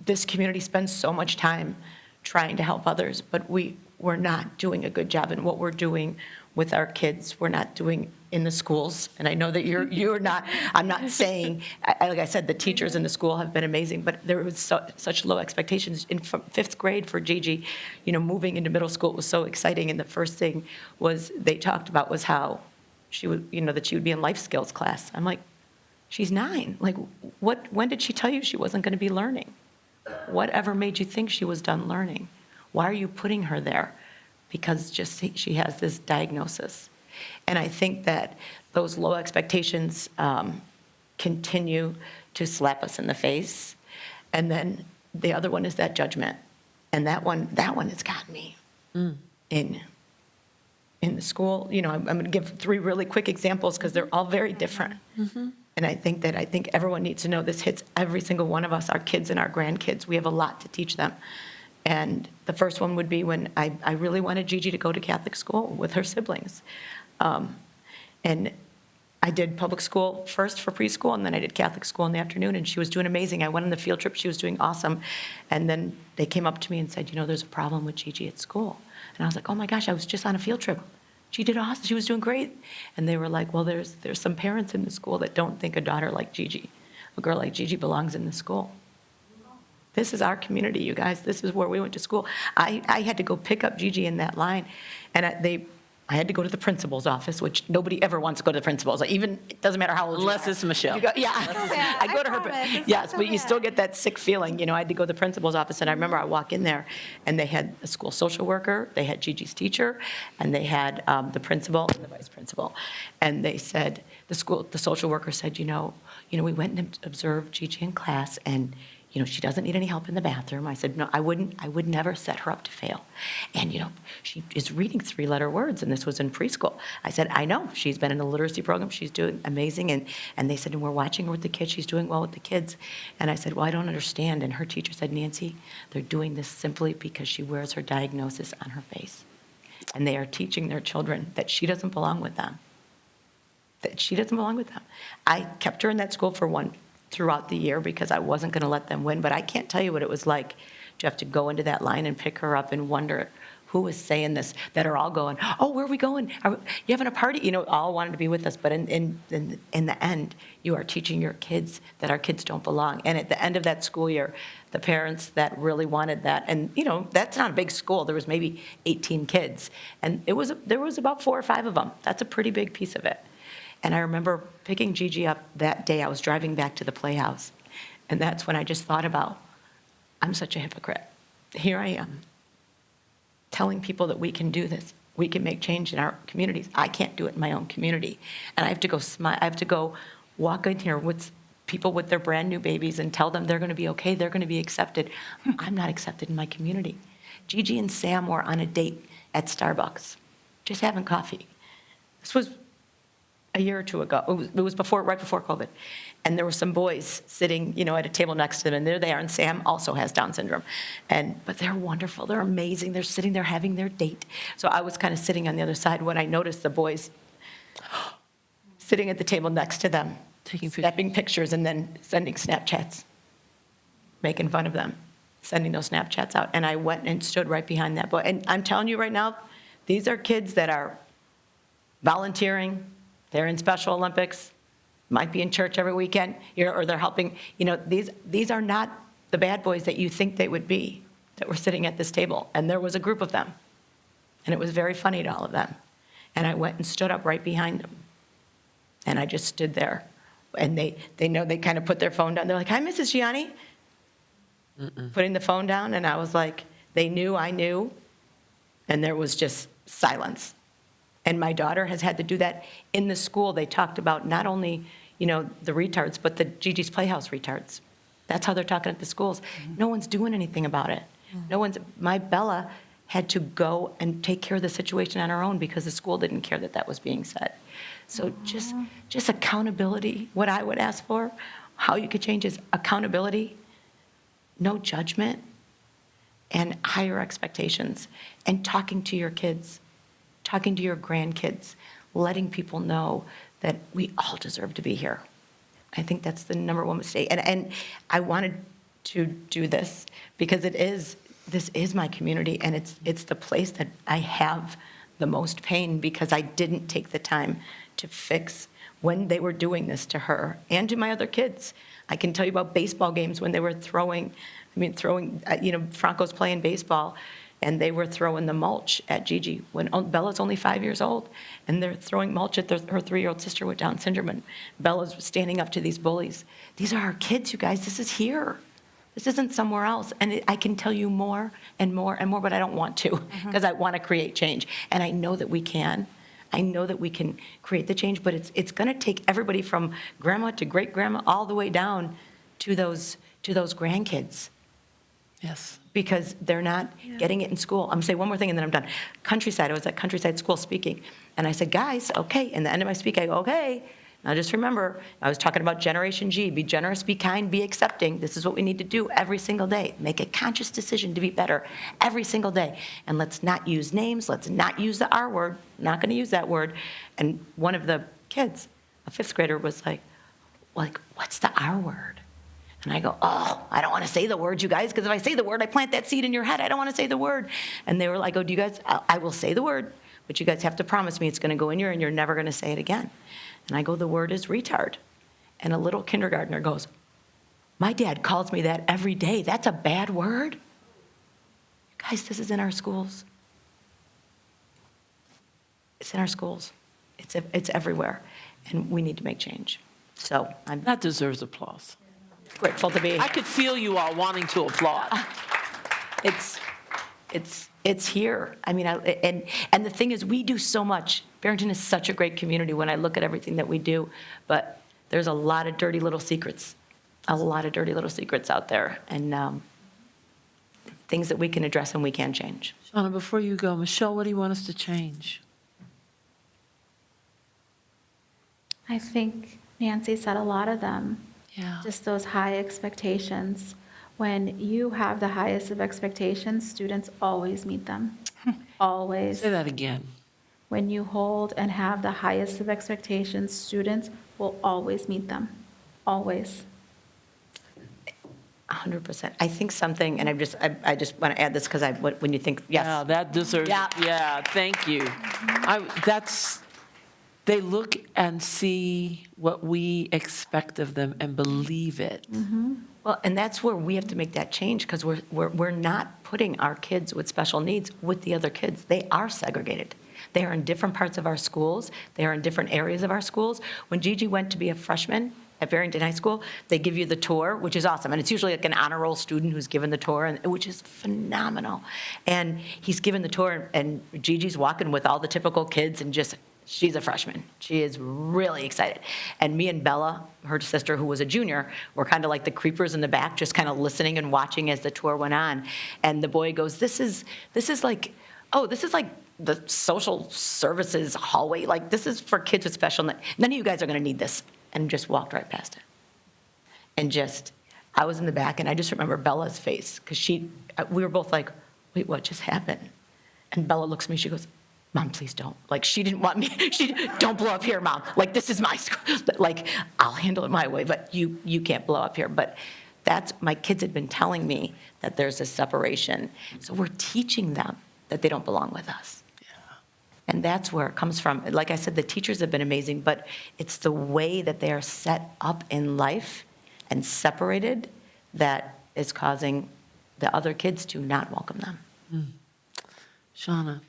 this community spends so much time trying to help others, but we're not doing a good job in what we're doing with our kids. We're not doing in the schools. And I know that you're not, I'm not saying, like I said, the teachers in the school have been amazing, but there was such low expectations. In fifth grade for Gigi, moving into middle school was so exciting. And the first thing they talked about was how she would, that she would be in life skills class. I'm like, she's 9. Like, when did she tell you she wasn't going to be learning? Whatever made you think she was done learning? Why are you putting her there? Because she has this diagnosis. And I think that those low expectations continue to slap us in the face. And then the other one is that judgment. And that one has got me in the school. I'm going to give 3 really quick examples because they're all very different. And I think everyone needs to know this hits every single one of us, our kids and our grandkids. We have a lot to teach them. And the first one would be when I really wanted Gigi to go to Catholic school with her siblings. And I did public school first for preschool, and then I did Catholic school in the afternoon, and she was doing amazing. I went on the field trip. She was doing awesome. And then they came up to me and said, there's a problem with Gigi at school. And I was like, oh, my gosh, I was just on a field trip. She did awesome. She was doing great. And they were like, well, there's some parents in the school that don't think a daughter like Gigi, a girl like Gigi, belongs in the school. This is our community, you guys. This is where we went to school. I had to go pick up Gigi in that line, and I had to go to the principal's office, which nobody ever wants to go to the principal's. Even, it doesn't matter how old you are. Unless it's Michelle. I go to her, yes, but you still get that sick feeling. I had to go to the principal's office, and I remember I walk in there, and they had a school social worker, they had Gigi's teacher, and they had the principal and the vice principal. And they said, the social worker said, we went and observed Gigi in class, and she doesn't need any help in the bathroom. I said, no, I would never set her up to fail. And, she is reading 3-letter words, and this was in preschool. I said, I know. She's been in the literacy program. She's doing amazing. And they said, and we're watching her with the kids. She's doing well with the kids. And I said, well, I don't understand. And her teacher said, Nancy, they're doing this simply because she wears her diagnosis on her face. And they are teaching their children that she doesn't belong with them. That she doesn't belong with them. I kept her in that school throughout the year because I wasn't going to let them win. But I can't tell you what it was like to have to go into that line and pick her up and wonder who was saying this, that are all going, oh, where are we going? Are you having a party? All wanted to be with us. But in the end, you are teaching your kids that our kids don't belong. And at the end of that school year, the parents that really wanted that, and that's not a big school. There was maybe 18 kids. And there was about 4 or 5 of them. That's a pretty big piece of it. And I remember picking Gigi up that day. I was driving back to the Playhouse. And that's when I just thought about, I'm such a hypocrite. Here I am, telling people that we can do this. we can make change in our communities. I can't do it in my own community. And I have to go I have to go walk in here with people with their brand new babies and tell them they're going to be okay, they're going to be accepted. I'm not accepted in my community. Gigi and Sam were on a date at Starbucks, just having coffee. This was a year or two ago. It was right before COVID. And there were some boys sitting, at a table next to them, and there they are, and Sam also has Down syndrome. But they're wonderful, they're amazing, they're sitting there having their date. So I was kind of sitting on the other side when I noticed the boys sitting at the table next to them, snapping pictures and then sending Snapchats, making fun of them, sending those Snapchats out. And I went and stood right behind that boy. And I'm telling you right now, these are kids that are volunteering, they're in Special Olympics, might be in church every weekend, or they're helping. These are not the bad boys that you think they would be that were sitting at this table. And there was a group of them. And it was very funny to all of them. And I went and stood up right behind them. And I just stood there. And they know, they kind of put their phone down. They're like, "Hi, Mrs. Gianni." Putting the phone down. And I was like, they knew I knew. And there was just silence. And my daughter has had to do that in the school. They talked about not only, the retards, but the Gigi's Playhouse retards. That's how they're talking at the schools. No one's doing anything about it. My Bella had to go and take care of the situation on her own because the school didn't care that was being said. So just accountability. What I would ask for, how you could change is accountability, no judgment, and higher expectations, and talking to your kids, talking to your grandkids, letting people know that we all deserve to be here. I think that's the number one mistake. And I wanted to do this because this is my community, and it's the place that I have the most pain because I didn't take the time to fix when they were doing this to her and to my other kids. I can tell you about baseball games when they were throwing, Franco's playing baseball, and they were throwing the mulch at Gigi when Bella's only 5 years old, and they're throwing mulch at her 3-year-old sister with Down syndrome, and Bella's standing up to these bullies. These are our kids, you guys. This is here. This isn't somewhere else. And I can tell you more and more and more, but I don't want to because I want to create change. And I know that we can. I know that we can create the change, but it's going to take everybody from grandma to great-grandma all the way down to those grandkids. Yes. Because they're not getting it in school. I'm going to say one more thing and then I'm done. Countryside, I was at Countryside School speaking. And I said, "Guys, okay." In the end of my speak, I go, "Okay. Now just remember, I was talking about Generation G. Be generous, be kind, be accepting. This is what we need to do every single day. Make a conscious decision to be better every single day. And let's not use names. Let's not use the R word. Not going to use that word." And one of the kids, a 5th grader, was like, "What's the R word?" And I go, "Oh, I don't want to say the word, you guys, because if I say the word, I plant that seed in your head. I don't want to say the word." And they were like, "Oh, do you guys, I will say the word, but you guys have to promise me it's going to go in your, and you're never going to say it again." And I go, "The word is retard." And a little kindergartner goes, "My dad calls me that every day. That's a bad word?" Guys, this is in our schools. It's in our schools. It's everywhere. And we need to make change. So I'm That deserves applause. grateful to be. I could feel you all wanting to applaud. It's here. I mean, and the thing is, we do so much. Barrington is such a great community when I look at everything that we do, but there's a lot of dirty little secrets, out there, and things that we can address and we can change. Shauna, before you go, Michelle, what do you want us to change? I think Nancy said a lot of them. Yeah. Just those high expectations. When you have the highest of expectations, students always meet them. Always. Say that again. When you hold and have the highest of expectations, students will always meet them. Always. 100%. I think something, and I just want to add this because when you think, yes. Yeah, that deserves, Yeah. Thank you. They look and see what we expect of them and believe it. Well, and that's where we have to make that change because we're not putting our kids with special needs with the other kids. They are segregated. They are in different parts of our schools. They are in different areas of our schools. When Gigi went to be a freshman at Barrington High School, they give you the tour, which is awesome. And it's usually like an honor roll student who's given the tour, and which is phenomenal. And he's given the tour, and Gigi's walking with all the typical kids, and just, she's a freshman. She is really excited. And me and Bella, her sister, who was a junior, were kind of like the creepers in the back, just kind of listening and watching as the tour went on. And the boy goes, this is like the social services hallway. Like, this is for kids with special needs. None of you guys are going to need this. And just walked right past it. And just, I was in the back, and I just remember Bella's face, because we were both like, wait, what just happened? And Bella looks at me, she goes, Mom, please don't. Like, she didn't want me, don't blow up here, Mom. Like, this is my school. Like, I'll handle it my way, but you can't blow up here. But my kids had been telling me that there's a separation. So we're teaching them that they don't belong with us. And that's where it comes from. Like I said, the teachers have been amazing, but it's the way that they are set up in life and separated that is causing the other kids to not welcome them. Shauna,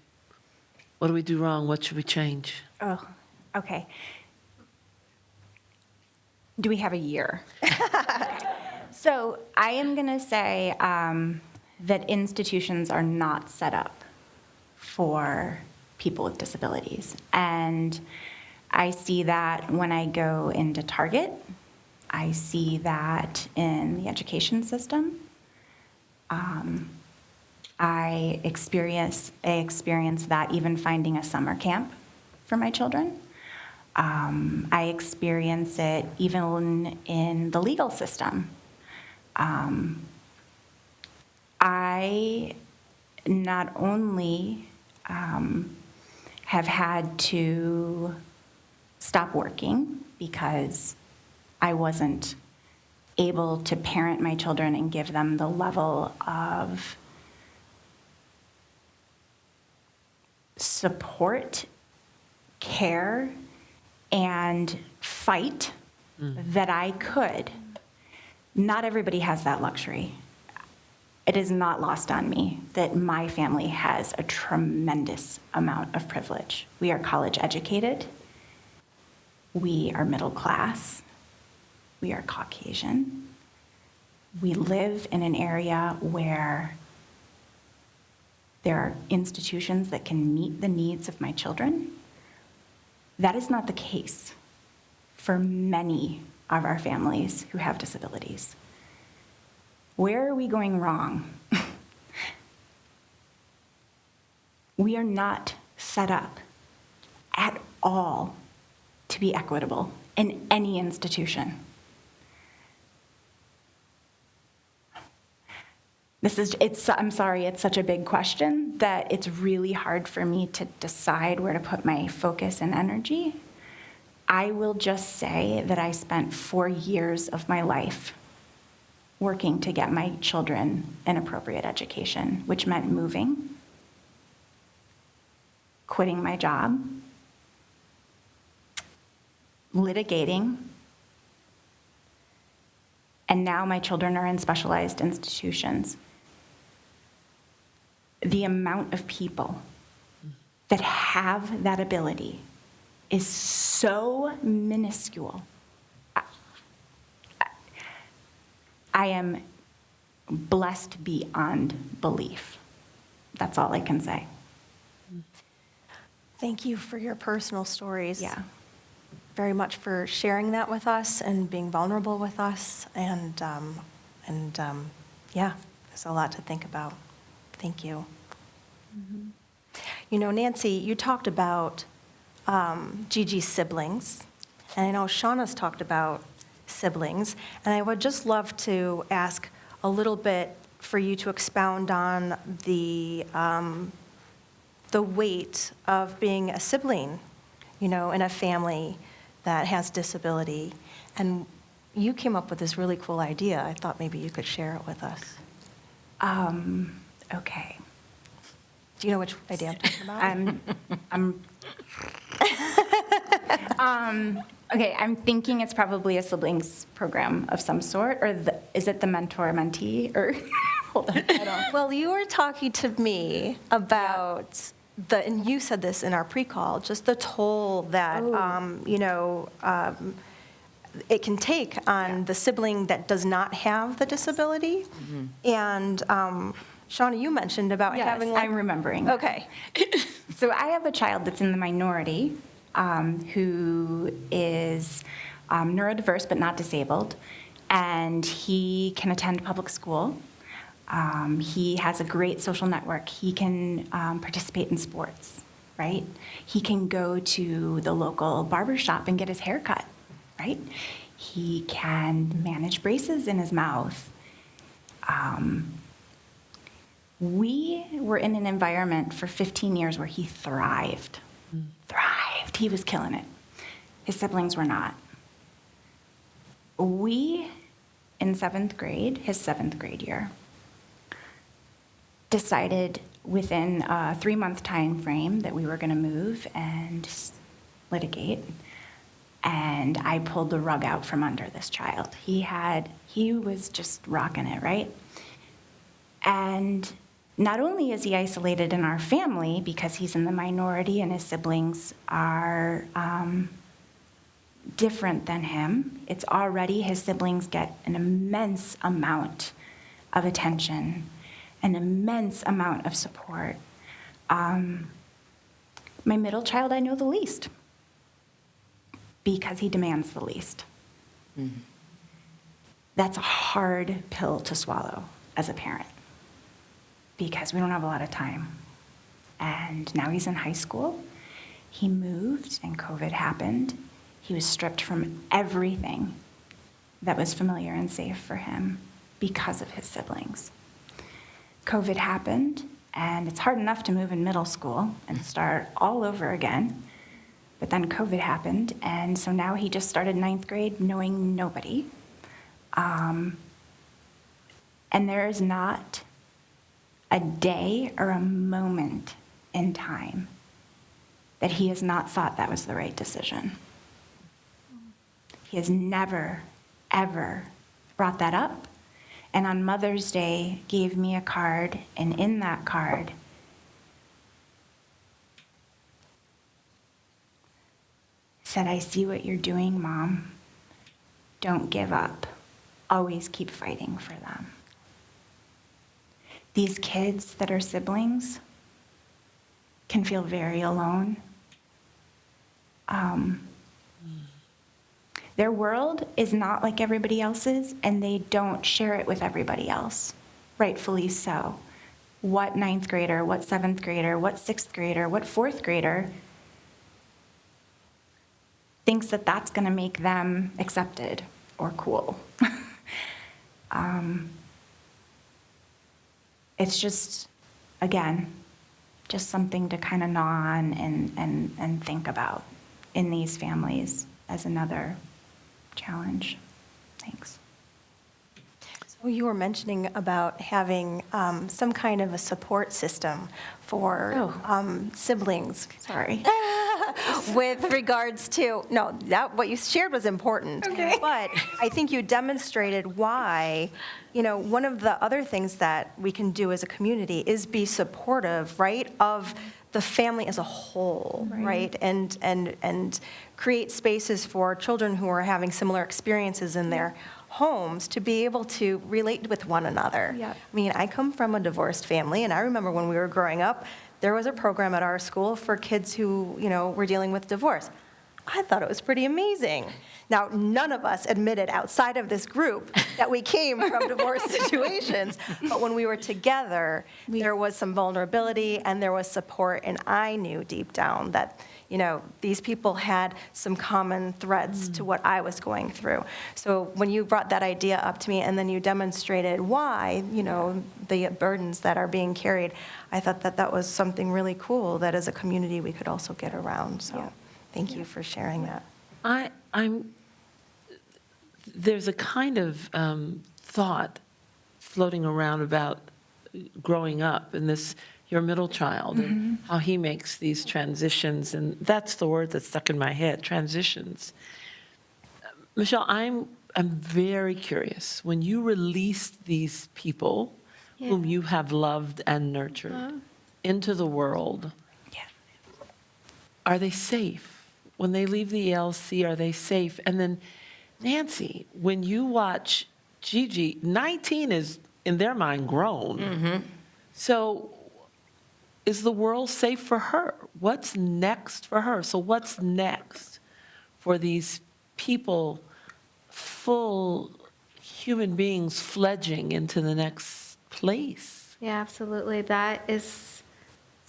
what do we do wrong? What should we change? Oh, okay. Do we have a year? So I am going to say that institutions are not set up for people with disabilities. And I see that when I go into Target. I see that in the education system. I experience that even finding a summer camp for my children. I experience it even in the legal system. I not only have had to stop working because I wasn't able to parent my children and give them the level of support, care, and fight that I could. Not everybody has that luxury. It is not lost on me that my family has a tremendous amount of privilege. We are college educated. We are middle class. We are Caucasian. We live in an area where there are institutions that can meet the needs of my children. That is not the case for many of our families who have disabilities. Where are we going wrong? We are not set up at all to be equitable in any institution. I'm sorry, it's such a big question that it's really hard for me to decide where to put my focus and energy. I will just say that I spent 4 years of my life working to get my children an appropriate education, which meant moving, quitting my job, litigating, and now my children are in specialized institutions. The amount of people that have that ability is so minuscule. I am blessed beyond belief. That's all I can say. Thank you for your personal stories. Yeah. Very much for sharing that with us and being vulnerable with us. And yeah, there's a lot to think about. Thank you. Mm-hmm. You know, Nancy, you talked about Gigi's siblings, and I know Shauna's talked about siblings, and I would just love to ask a little bit for you to expound on the weight of being a sibling, you know, in a family that has disability. And you came up with this really cool idea. I thought maybe you could share it with us. Okay. Do you know which idea I'm talking about? Okay, I'm thinking it's probably a siblings program of some sort, or is it the mentor-mentee, or, hold on, I don't. Well, you were talking to me about and you said this in our pre-call, just the toll that, it can take on the sibling that does not have the disability. And Shauna, you mentioned about Yes, having like. I'm remembering. Okay. So I have a child that's in the minority who is neurodiverse but not disabled, and he can attend public school. He has a great social network. He can participate in sports, right? He can go to the local barber shop and get his hair cut, right? He can manage braces in his mouth. We were in an environment for 15 years where he thrived. Thrived. He was killing it. His siblings were not. We, in 7th grade, his 7th grade year, decided within a 3-month time frame that we were going to move and litigate. And I pulled the rug out from under this child. He was just rocking it, right? And not only is he isolated in our family because he's in the minority and his siblings are different than him, it's already his siblings get an immense amount of attention, an immense amount of support. My middle child, I know the least because he demands the least. Mm-hmm. That's a hard pill to swallow as a parent because we don't have a lot of time. And now he's in high school. He moved and COVID happened. He was stripped from everything that was familiar and safe for him because of his siblings. COVID happened, and it's hard enough to move in middle school and start all over again. But then COVID happened, and so now he just started 9th grade knowing nobody. And there is not a day or a moment in time that he has not thought that was the right decision. He has never, ever brought that up. And on Mother's Day, gave me a card, and in that card, said, "I see what you're doing, Mom. Don't give up. Always keep fighting for them." These kids that are siblings can feel very alone. Their world is not like everybody else's, and they don't share it with everybody else, rightfully so. What 9th grader, what 7th grader, what 6th grader, what 4th grader thinks that that's going to make them accepted or cool? It's just, again, just something to kind of gnaw on and think about in these families as another challenge. Thanks. So you were mentioning about having some kind of a support system for siblings. Sorry. With regards to, no, that what you shared was important. Okay. But I think you demonstrated why, one of the other things that we can do as a community is be supportive, right, of the family as a whole, right? And create spaces for children who are having similar experiences in their homes to be able to relate with one another. Yep. I mean, I come from a divorced family, and I remember when we were growing up, there was a program at our school for kids who, were dealing with divorce. I thought it was pretty amazing. Now, none of us admitted outside of this group that we came from divorce situations, but when we were together, there was some vulnerability and there was support, and I knew deep down that, these people had some common threads to what I was going through. So when you brought that idea up to me and then you demonstrated why, the burdens that are being carried, I thought that that was something really cool that as a community we could also get around. So thank you for sharing that. There's a kind of thought floating around about growing up and your middle child and how he makes these transitions, and that's the word that's stuck in my head, transitions. Michelle, I'm very curious. When you release these people whom you have loved and nurtured into the world, are they safe? When they leave the ELC, are they safe? And then Nancy, when you watch Gigi, 19 is, in their mind, grown. So is the world safe for her? What's next for her? So what's next for these people, full human beings fledging into the next place? Yeah, absolutely. That is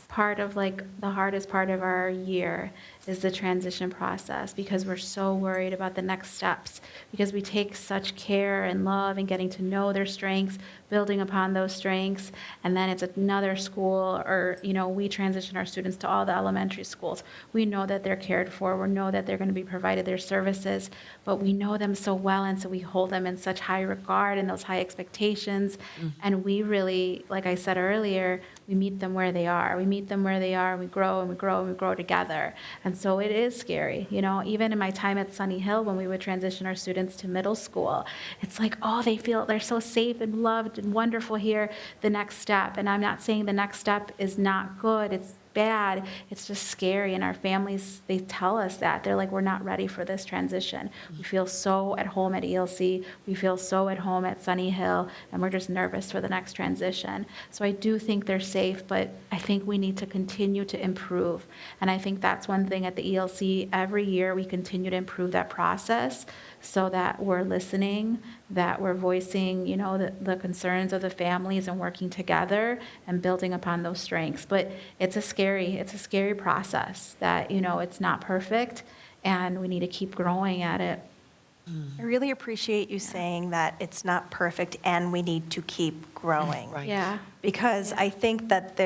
part of like the hardest part of our year is the transition process, because we're so worried about the next steps, because we take such care and love in getting to know their strengths, building upon those strengths, and then it's another school, or we transition our students to all the elementary schools. We know that they're cared for, we know that they're going to be provided their services, but we know them so well, and so we hold them in such high regard and those high expectations. And we really, like I said earlier, we meet them where they are. We meet them where they are, and we grow and we grow and we grow together. And so it is scary. Even in my time at Sunny Hill, when we would transition our students to middle school, it's like, oh, they feel they're so safe and loved and wonderful here, the next step. And I'm not saying the next step is not good. It's bad. It's just scary. And our families, they tell us that. They're like, we're not ready for this transition. We feel so at home at ELC. We feel so at home at Sunny Hill. And we're just nervous for the next transition. So I do think they're safe, but I think we need to continue to improve. And I think that's one thing at the ELC. Every year we continue to improve that process so that we're listening, that we're voicing, the concerns of the families and working together and building upon those strengths. But it's a scary process that, it's not perfect, and we need to keep growing at it. I really appreciate you saying that it's not perfect and we need to keep growing. Right. Yeah. Because I think that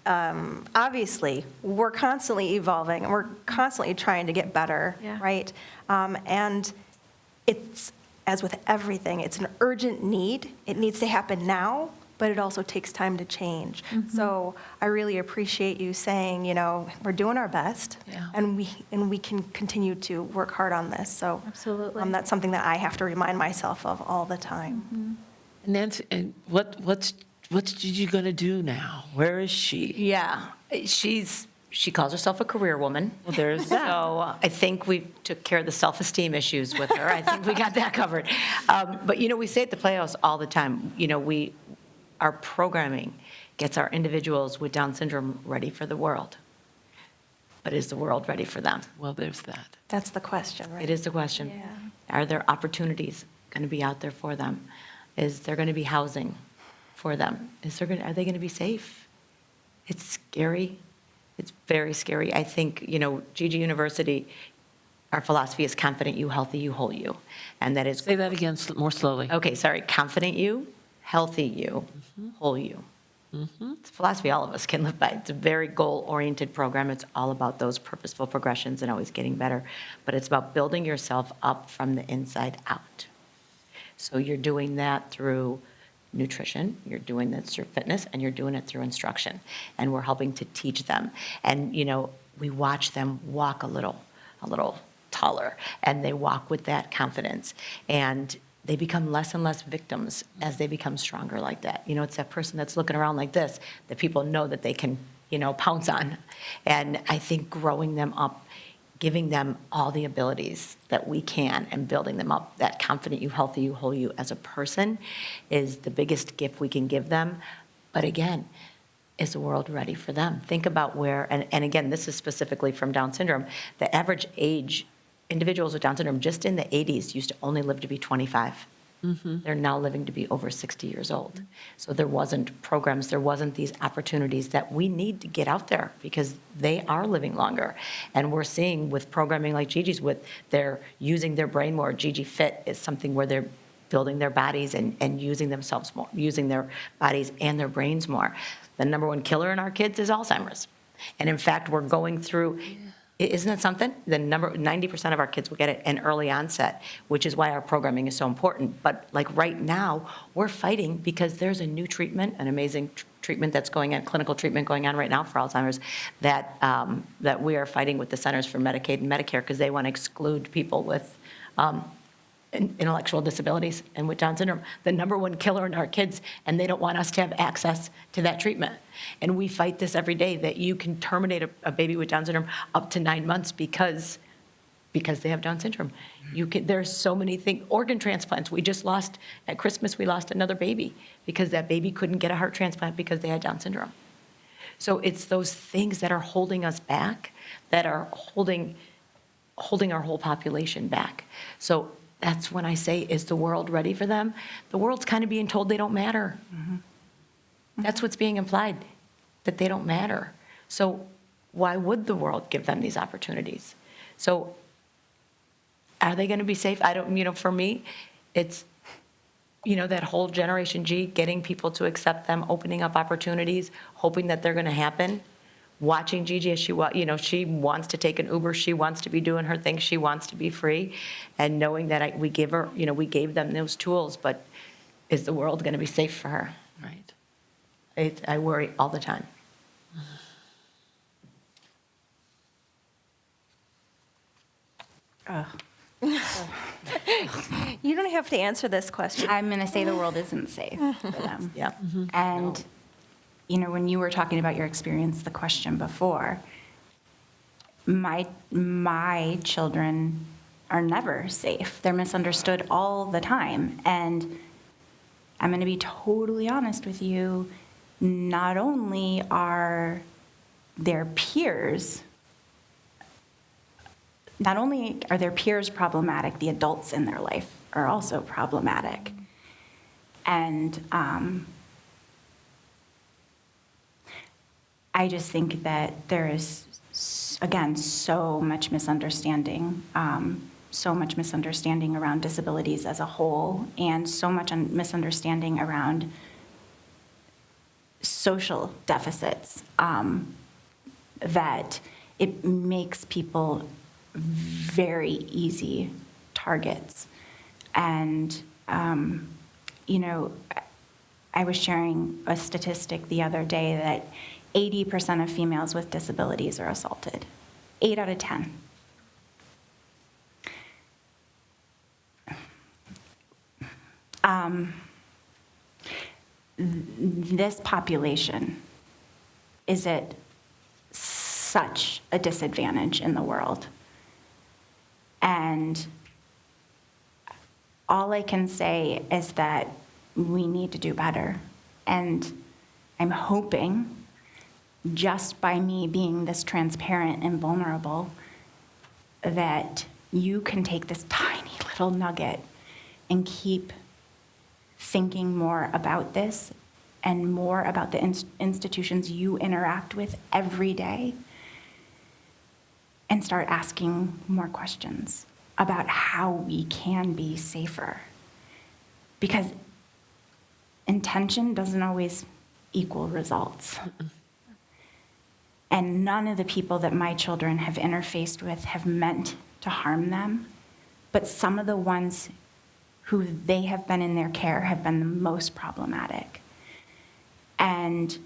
obviously, we're constantly evolving and we're constantly trying to get better, Yeah. right? And it's, as with everything, it's an urgent need. It needs to happen now, but it also takes time to change. So I really appreciate you saying, we're doing our best, Yeah. and we can continue to work hard on this. So Absolutely. that's something that I have to remind myself of all the time. Nancy, and what's Gigi going to do now? Where is she? Yeah, she calls herself a career woman. Well, there's that. So I think we took care of the self-esteem issues with her. I think we got that covered. But, we say at the Playhouse all the time, our programming gets our individuals with Down syndrome ready for the world. But is the world ready for them? Well, there's that. That's the question, right? It is the question. Yeah. Are there opportunities going to be out there for them? Is there going to be housing for them? Are they going to be safe? It's scary. It's very scary. I think, Gigi University, our philosophy is confident you, healthy you, whole you. And that is, Say that again more slowly. okay, sorry, confident you, healthy you, whole you. It's a philosophy all of us can live by. It's a very goal-oriented program. It's all about those purposeful progressions and always getting better. But it's about building yourself up from the inside out. So you're doing that through nutrition, you're doing that through fitness, and you're doing it through instruction. And we're helping to teach them. And, we watch them walk a little taller, and they walk with that confidence. And they become less and less victims as they become stronger like that. It's that person that's looking around like this that people know that they can, pounce on. And I think growing them up, giving them all the abilities that we can and building them up, that confident you, healthy you, whole you as a person is the biggest gift we can give them. But again, is the world ready for them? Think about and again, this is specifically from Down syndrome, the average age, individuals with Down syndrome just in the 80s used to only live to be 25. They're now living to be over 60 years old. So there wasn't programs, there wasn't these opportunities that we need to get out there because they are living longer. And we're seeing with programming like Gigi's, they're using their brain more. Gigi Fit is something where they're building their bodies and using themselves more, using their bodies and their brains more. The number one killer in our kids is Alzheimer's. And in fact, we're going through, isn't that something? 90% of our kids will get it in early onset, which is why our programming is so important. But like right now, we're fighting because there's a new treatment, an amazing treatment that's going on, clinical treatment going on right now for Alzheimer's, that we are fighting with the Centers for Medicaid and Medicare because they want to exclude people with intellectual disabilities and with Down syndrome, the number one killer in our kids, and they don't want us to have access to that treatment. And we fight this every day that you can terminate a baby with Down syndrome up to 9 months because because they have Down syndrome. There's so many things, organ transplants. At Christmas, we lost another baby because that baby couldn't get a heart transplant because they had Down syndrome. So it's those things that are holding us back, that are holding our whole population back. So that's when I say, is the world ready for them? The world's kind of being told they don't matter. That's what's being implied, that they don't matter. So why would the world give them these opportunities? So are they going to be safe? For me, it's, that whole Generation G, getting people to accept them, opening up opportunities, hoping that they're going to happen. Watching Gigi as she wants to take an Uber, she wants to be doing her thing, she wants to be free, and knowing that we gave them those tools, but is the world going to be safe for her? Right. I worry all the time. You don't have to answer this question. I'm going to say the world isn't safe for them. Yeah. And, when you were talking about your experience, the question before, my children are never safe. They're misunderstood all the time. And I'm going to be totally honest with you, not only are their peers problematic, the adults in their life are also problematic. And I just think that there is, again, so much misunderstanding around disabilities as a whole, and so much misunderstanding around social deficits, that it makes people very easy targets. And, I was sharing a statistic the other day that 80% of females with disabilities are assaulted. 8 out of 10. This population is at such a disadvantage in the world. And all I can say is that we need to do better. And I'm hoping, just by me being this transparent and vulnerable, that you can take this tiny little nugget and keep thinking more about this and more about the institutions you interact with every day, and start asking more questions about how we can be safer. Because intention doesn't always equal results. And none of the people that my children have interfaced with have meant to harm them, but some of the ones who they have been in their care have been the most problematic. And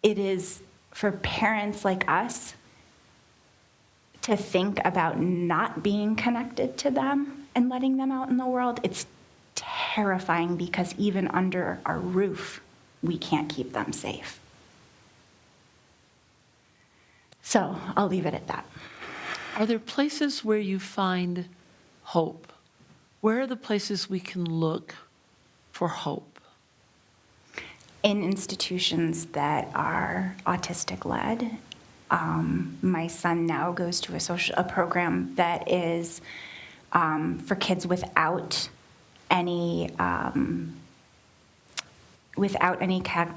it is for parents like us to think about not being connected to them and letting them out in the world. It's terrifying, because even under our roof, we can't keep them safe. So I'll leave it at that. Are there places where you find hope? Where are the places we can look for hope? In institutions that are autistic-led. My son now goes to a program that is for kids without any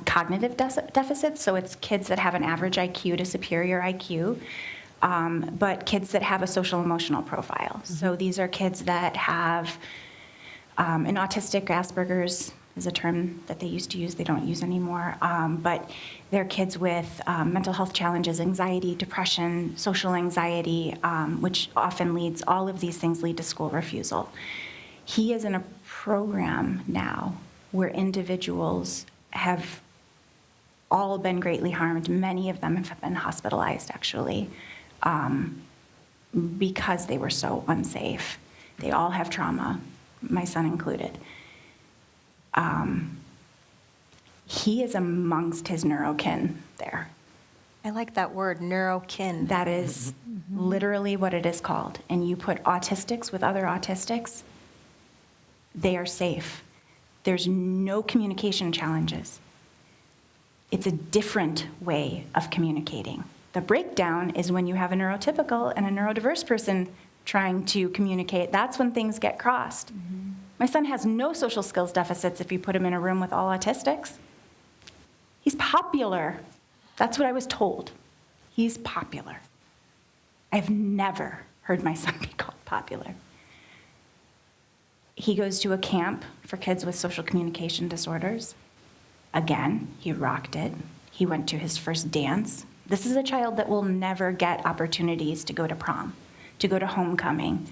cognitive deficits. So it's kids that have an average IQ to superior IQ, but kids that have a social emotional profile. Mm-hmm. So these are kids that have an autistic, Asperger's is a term that they used to use, they don't use anymore, but they're kids with mental health challenges, anxiety, depression, social anxiety, which often all of these things lead to school refusal. He is in a program now where individuals have all been greatly harmed. Many of them have been hospitalized, actually, because they were so unsafe. They all have trauma, my son included. He is amongst his neurokin there. I like that word, neurokin. That is literally what it is called. And you put autistics with other autistics, they are safe. There's no communication challenges. It's a different way of communicating. The breakdown is when you have a neurotypical and a neurodiverse person trying to communicate. That's when things get crossed. My son has no social skills deficits if you put him in a room with all autistics. He's popular. That's what I was told. He's popular. I've never heard my son be called popular. He goes to a camp for kids with social communication disorders. Again, he rocked it. He went to his first dance. This is a child that will never get opportunities to go to prom, to go to homecoming.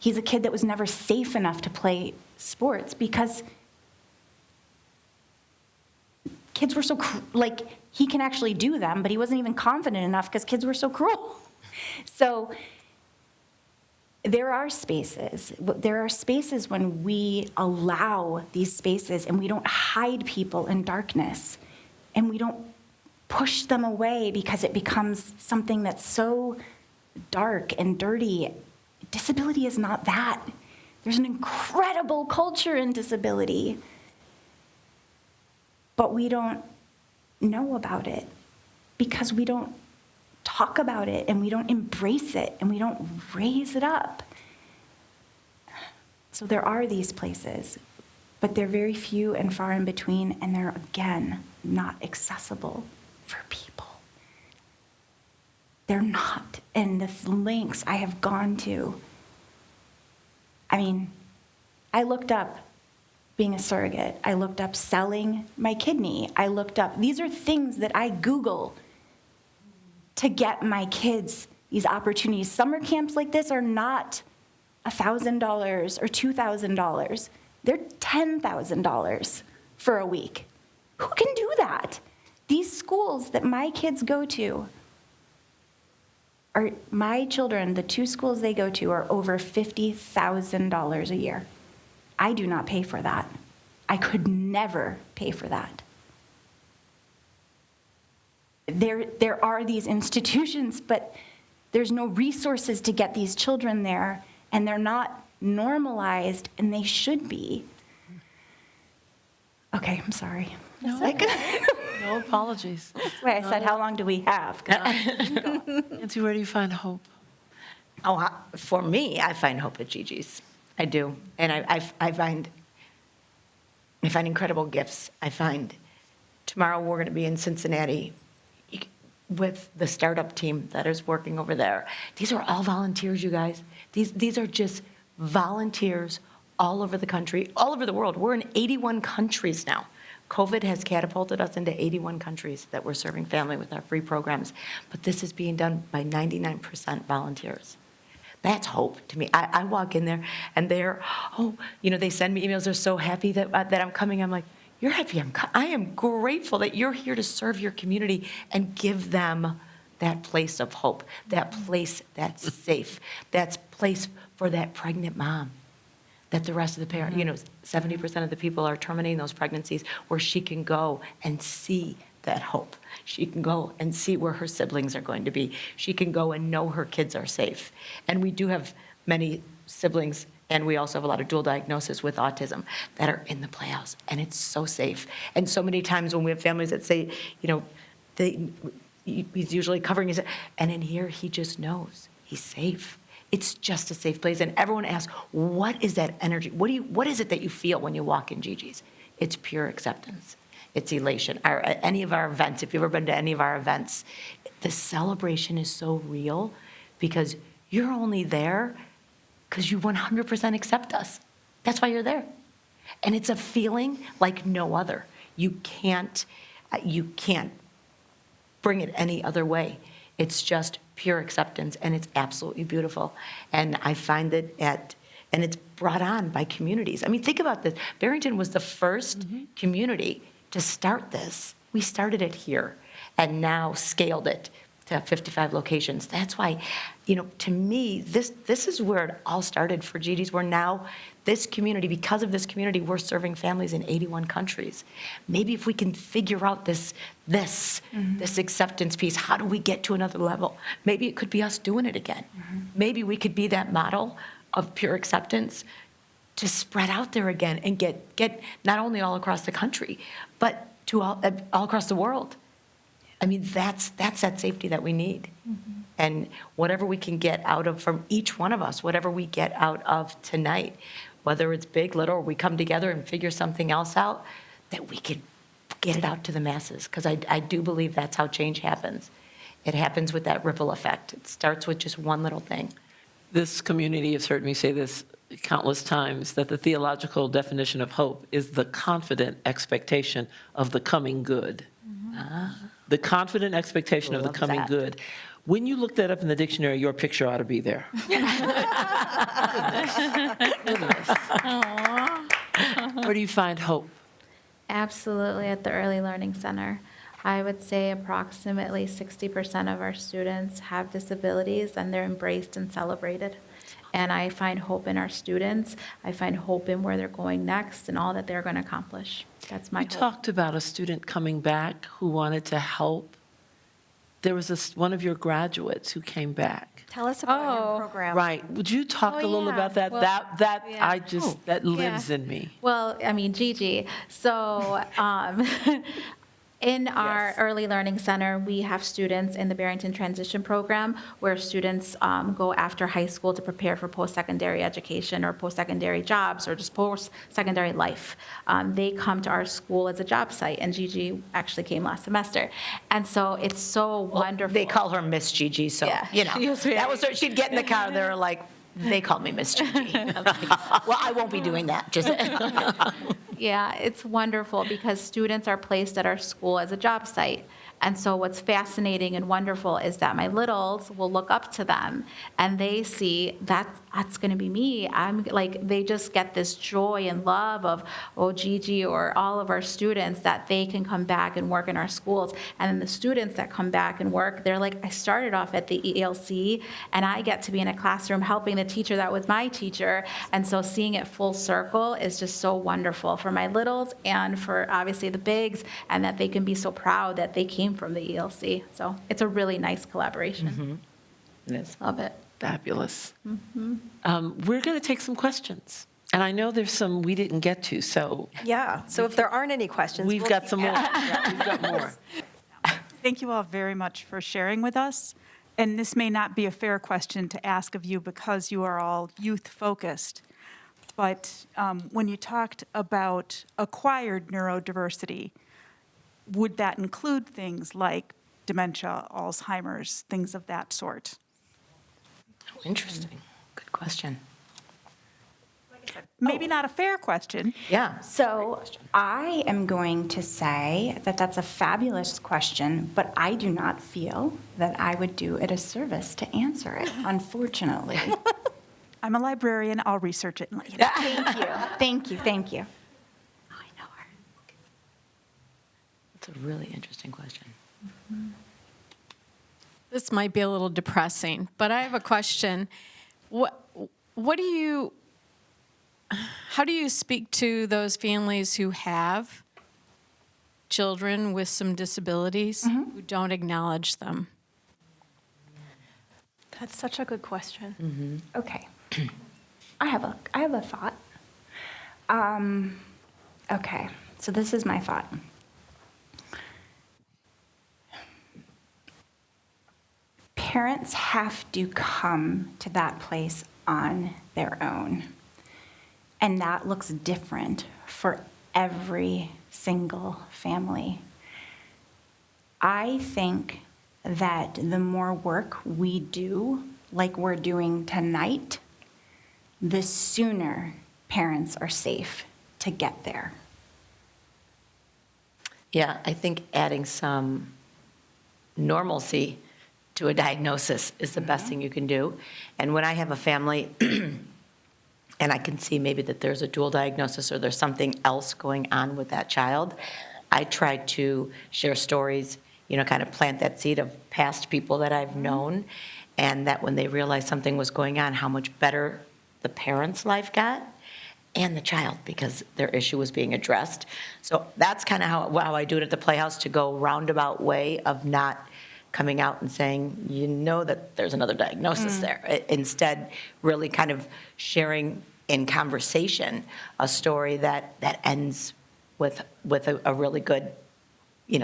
He's a kid that was never safe enough to play sports because kids were so, like, he can actually do them, but he wasn't even confident enough because kids were so cruel. So there are spaces when we allow these spaces and we don't hide people in darkness and we don't push them away because it becomes something that's so dark and dirty. Disability is not that. There's an incredible culture in disability, but we don't know about it because we don't talk about it and we don't embrace it and we don't raise it up. So there are these places, but they're very few and far in between, and they're, again, not accessible for people. They're not. And the lengths I have gone to, I mean, I looked up being a surrogate. I looked up selling my kidney. I looked up, these are things that I Google to get my kids these opportunities. Summer camps like this are not $1,000 or $2,000. They're $10,000 for a week. Who can do that? These schools that my kids go to are, my children, the two schools they go to are over $50,000 a year. I do not pay for that. I could never pay for that. There are these institutions, but there's no resources to get these children there, and they're not normalized, and they should be. Okay, I'm sorry. No, no apologies. That's why I said, how long do we have? Nancy, where do you find hope? Oh, for me, I find hope at Gigi's. I do. And I find incredible gifts. I find tomorrow we're going to be in Cincinnati with the startup team that is working over there. These are all volunteers, you guys. These are just volunteers all over the country, all over the world. We're in 81 countries now. COVID has catapulted us into 81 countries that we're serving family with our free programs. But this is being done by 99% volunteers. That's hope to me. I walk in there and they're, they send me emails. They're so happy that I'm coming. I'm like, you're happy. I am grateful that you're here to serve your community and give them that place of hope, that place that's safe, that place for that pregnant mom, that the rest of the parents, 70% of the people are terminating those pregnancies where she can go and see that hope. She can go and see where her siblings are going to be. She can go and know her kids are safe. And we do have many siblings, and we also have a lot of dual diagnosis with autism that are in the playhouse, and it's so safe. And so many times when we have families that say, he's usually covering his, and in here he just knows he's safe. It's just a safe place. And everyone asks, what is that energy? What is it that you feel when you walk in Gigi's? It's pure acceptance. It's elation. Any of our events, if you've ever been to any of our events, the celebration is so real because you're only there because you 100% accept us. That's why you're there. And it's a feeling like no other. You can't bring it any other way. It's just pure acceptance, and it's absolutely beautiful. And I find that and it's brought on by communities. I mean, think about this. Barrington was the first community to start this. We started it here and now scaled it to 55 locations. That's why, to me, this is where it all started for Gigi's. We're now, this community, because of this community, we're serving families in 81 countries. Maybe if we can figure out this acceptance piece, how do we get to another level? Maybe it could be us doing it again. Maybe we could be that model of pure acceptance to spread out there again and get not only all across the country, but to all across the world. I mean, that's that safety that we need. And whatever we can get out of from each one of us, whatever we get out of tonight, whether it's big, little, or we come together and figure something else out, that we could get it out to the masses. Because I do believe that's how change happens. It happens with that ripple effect. It starts with just one little thing. This community has heard me say this countless times, that the theological definition of hope is the confident expectation of the coming good. The confident expectation of the Love coming that. good. When you look that up in the dictionary, your picture ought to be there. Goodness. Where do you find hope? Absolutely, at the Early Learning Center. I would say approximately 60% of our students have disabilities, and they're embraced and celebrated. And I find hope in our students. I find hope in where they're going next and all that they're going to accomplish. That's my You hope. talked about a student coming back who wanted to help. There was one of your graduates who came back. Tell us about your Oh. program. Right. Would you talk Oh, a little yeah. about that? Well, that yeah. I just, that lives in me. Well, I mean, Gigi. So in our Early Learning Center, we have students in the Barrington Transition Program where students go after high school to prepare for post-secondary education or post-secondary jobs or just post-secondary life. They come to our school as a job site, and Gigi actually came last semester. And so it's so wonderful. They call her Miss Gigi, so, Yeah, she was that was her, she'd get in the car, they were like, they call me Miss Gigi. I'm like, well, I won't be doing that, just. Yeah, it's wonderful because students are placed at our school as a job site. And so what's fascinating and wonderful is that my littles will look up to them and they see that's going to be me. I'm like, they just get this joy and love of, oh, Gigi or all of our students, that they can come back and work in our schools. And then the students that come back and work, they're like, I started off at the ELC and I get to be in a classroom helping the teacher that was my teacher. And so seeing it full circle is just so wonderful for my littles and for obviously the bigs, and that they can be so proud that they came from the ELC. So it's a really nice collaboration. It is. Love it. Fabulous. We're going to take some questions. And I know there's some we didn't get to, so Yeah, so if there aren't any questions. we've we'll got keep some more. Yeah, we've got more. Thank you all very much for sharing with us. And this may not be a fair question to ask of you because you are all youth-focused. But when you talked about acquired neurodiversity, would that include things like dementia, Alzheimer's, things of that sort? Oh, interesting. Good question. Maybe not a fair question. Yeah. So I am going to say that that's a fabulous question, but I do not feel that I would do it a service to answer it, unfortunately. I'm a librarian, I'll research it and let you know. Thank you, thank you, thank you. Oh, I know her. That's a really interesting question. This might be a little depressing, but I have a question. How do you speak to those families who have children with some disabilities who don't acknowledge them? That's such a good question. Okay. I have a thought. Okay, so this is my thought. Parents have to come to that place on their own. And that looks different for every single family. I think that the more work we do, like we're doing tonight, the sooner parents are safe to get there. Yeah, I think adding some normalcy to a diagnosis is the best thing you can do. And when I have a family and I can see maybe that there's a dual diagnosis or there's something else going on with that child, I try to share stories, kind of plant that seed of past people that I've known and that when they realized something was going on, how much better the parent's life got and the child, because their issue was being addressed. So that's kind of how I do it at the Playhouse, to go roundabout way of not coming out and saying, you know that there's another diagnosis there. Instead, really kind of sharing in conversation a story that ends with a really good,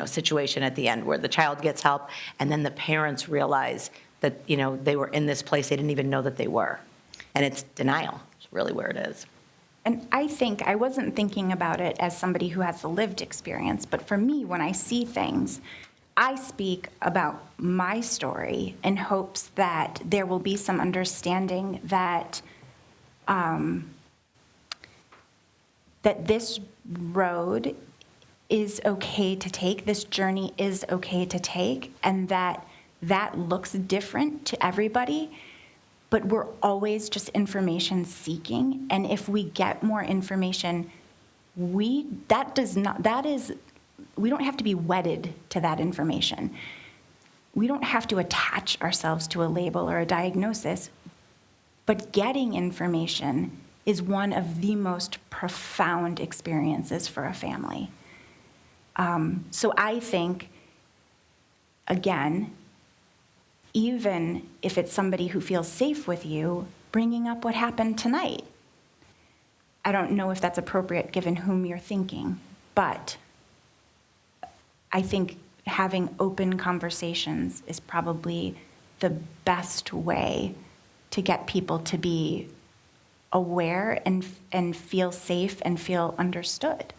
situation at the end, where the child gets help and then the parents realize that, they were in this place they didn't even know that they were. And it's denial. It's really where it is. And I think I wasn't thinking about it as somebody who has the lived experience, but for me, when I see things, I speak about my story in hopes that there will be some understanding that that this road is okay to take, this journey is okay to take, and that looks different to everybody. But we're always just information seeking, and if we get more information, we don't have to be wedded to that information. We don't have to attach ourselves to a label or a diagnosis, but getting information is one of the most profound experiences for a family. So I think, again, even if it's somebody who feels safe with you, bringing up what happened tonight. I don't know if that's appropriate given whom you're thinking, but I think having open conversations is probably the best way to get people to be aware and feel safe and feel understood.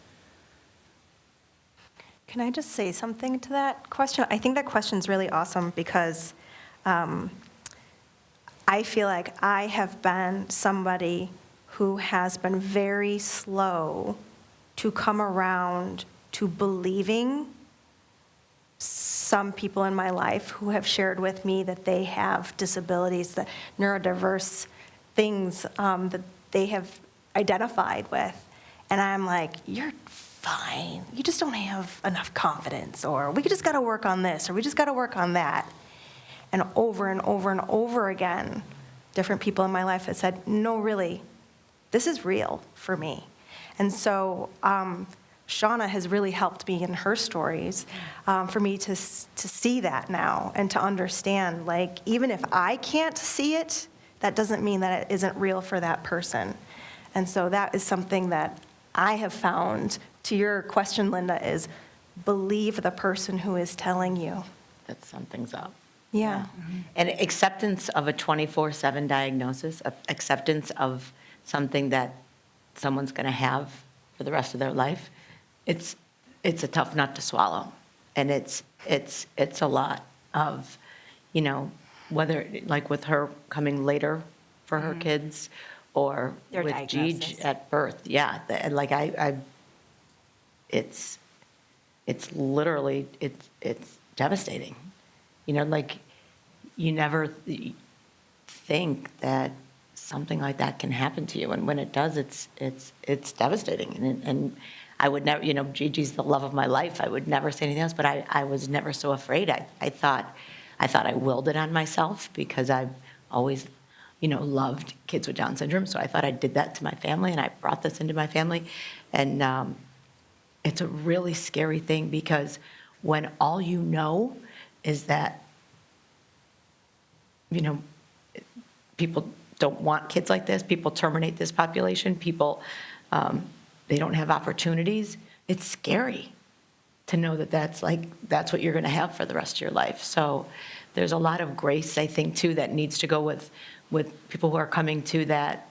Can I just say something to that question? I think that question's really awesome because I feel like I have been somebody who has been very slow to come around to believing some people in my life who have shared with me that they have disabilities, that neurodiverse things that they have identified with. And I'm like, you're fine. You just don't have enough confidence, or we just got to work on this, or we just got to work on that. And over and over and over again, different people in my life have said, no, really, this is real for me. And so Shauna has really helped me in her stories for me to see that now and to understand, like, even if I can't see it, that doesn't mean that it isn't real for that person. And so that is something that I have found, to your question, Linda, is believe the person who is telling you. That something's up. Yeah. And acceptance of a 24/7 diagnosis, acceptance of something that someone's going to have for the rest of their life, it's a tough nut to swallow. And it's a lot of, whether, like with her coming later for her kids, or Their with diagnosis. Gigi at birth. Yeah, like it's literally, it's devastating. Like, you never think that something like that can happen to you, and when it does, it's devastating. And I would never, Gigi's the love of my life. I would never say anything else, but I was never so afraid. I thought I willed it on myself because I've always, loved kids with Down syndrome. So I thought I did that to my family, and I brought this into my family. And it's a really scary thing, because when all you know is that, people don't want kids like this, people terminate this population, people, they don't have opportunities, it's scary to know that that's what you're going to have for the rest of your life. So there's a lot of grace, I think, too, that needs to go with people who are coming to that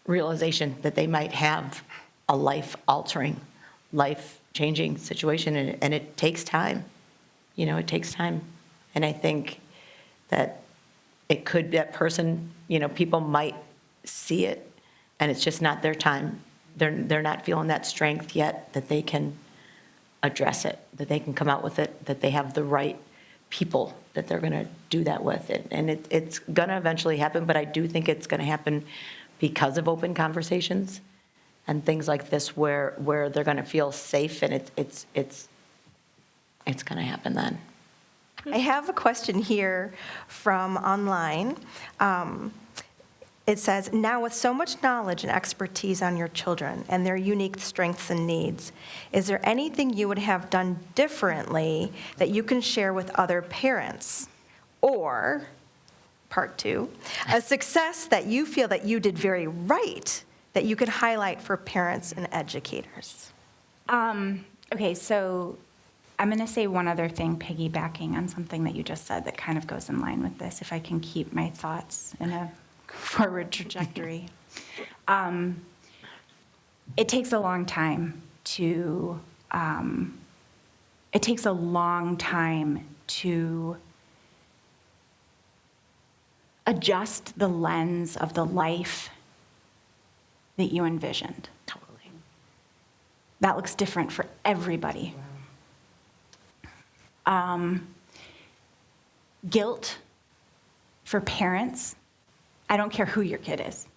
realization that they might have a life-altering, life-changing situation, and it takes time. It takes time. And I think that it could, that person, people might see it, and it's just not their time. They're not feeling that strength yet that they can address it, that they can come out with it, that they have the right people that they're going to do that with. And it's going to eventually happen, but I do think it's going to happen because of open conversations and things like this, where they're going to feel safe, and it's going to happen then. I have a question here from online. It says, now with so much knowledge and expertise on your children and their unique strengths and needs, is there anything you would have done differently that you can share with other parents? Or, part two, a success that you feel that you did very right that you could highlight for parents and educators? Okay, so I'm going to say one other thing, piggybacking on something that you just said that kind of goes in line with this, if I can keep my thoughts in a forward trajectory. It takes a long time to adjust the lens of the life that you envisioned. Totally. That looks different for everybody. Guilt for parents, I don't care who your kid is.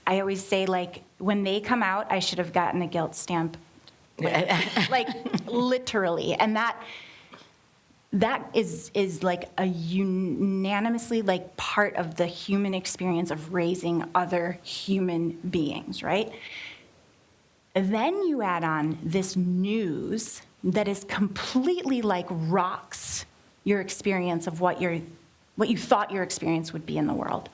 I always say, like, when they come out, I should have gotten a guilt stamp, like literally. And that is like a unanimously like part of the human experience of raising other human beings, right? Then you add on this news that is completely like rocks your experience of what you thought your experience would be in the world.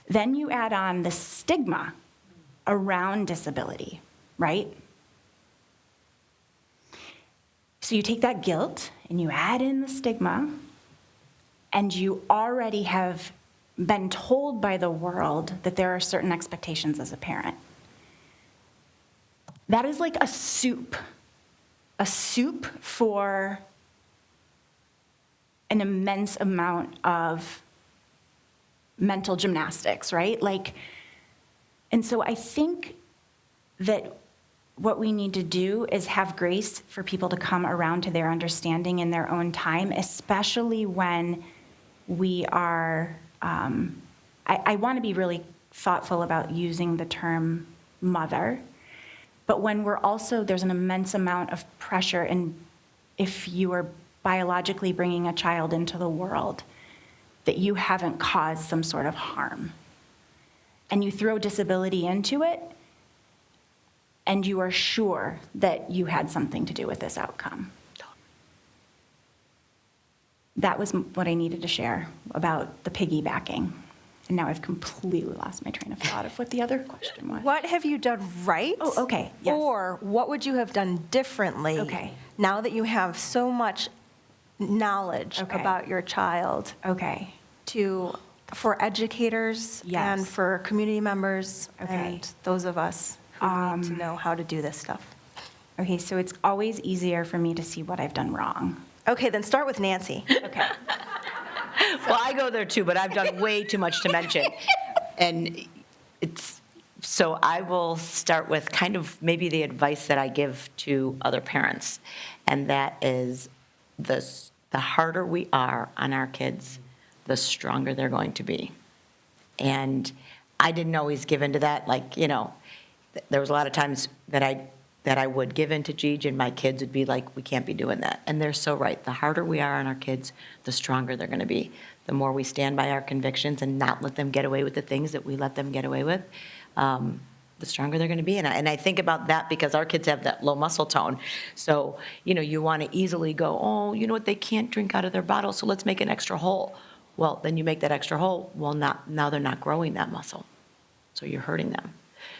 Then you add on the stigma around disability, right? So you take that guilt and you add in the stigma, and you already have been told by the world that there are certain expectations as a parent. That is like a soup for an immense amount of mental gymnastics, right? And so I think that what we need to do is have grace for people to come around to their understanding in their own time, especially when we are, I want to be really thoughtful about using the term mother, but when there's an immense amount of pressure, and if you are biologically bringing a child into the world, that you haven't caused some sort of harm, and you throw disability into it, and you are sure that you had something to do with this outcome. That was what I needed to share about the piggybacking. And now I've completely lost my train of thought of what the other question was. What have you done right? Oh, okay, yes. Or what would you have done differently? Okay. Now that you have so much knowledge Okay. about your child Okay, for educators Yes. and for community members Okay. and those of us who need to know how to do this stuff. okay, so it's always easier for me to see what I've done wrong. Okay, then start with Nancy. Okay. Well, I go there too, but I've done way too much to mention. And so I will start with kind of maybe the advice that I give to other parents. And that is the harder we are on our kids, the stronger they're going to be. And I didn't always give into that. There was a lot of times that I would give in to Gigi, and my kids would be like, we can't be doing that. And they're so right. The harder we are on our kids, the stronger they're going to be. The more we stand by our convictions and not let them get away with the things that we let them get away with, the stronger they're going to be. And I think about that because our kids have that low muscle tone. So, you want to easily go, oh, you know what, they can't drink out of their bottle, so let's make an extra hole. Well, then you make that extra hole. Well, now they're not growing that muscle. So you're hurting them.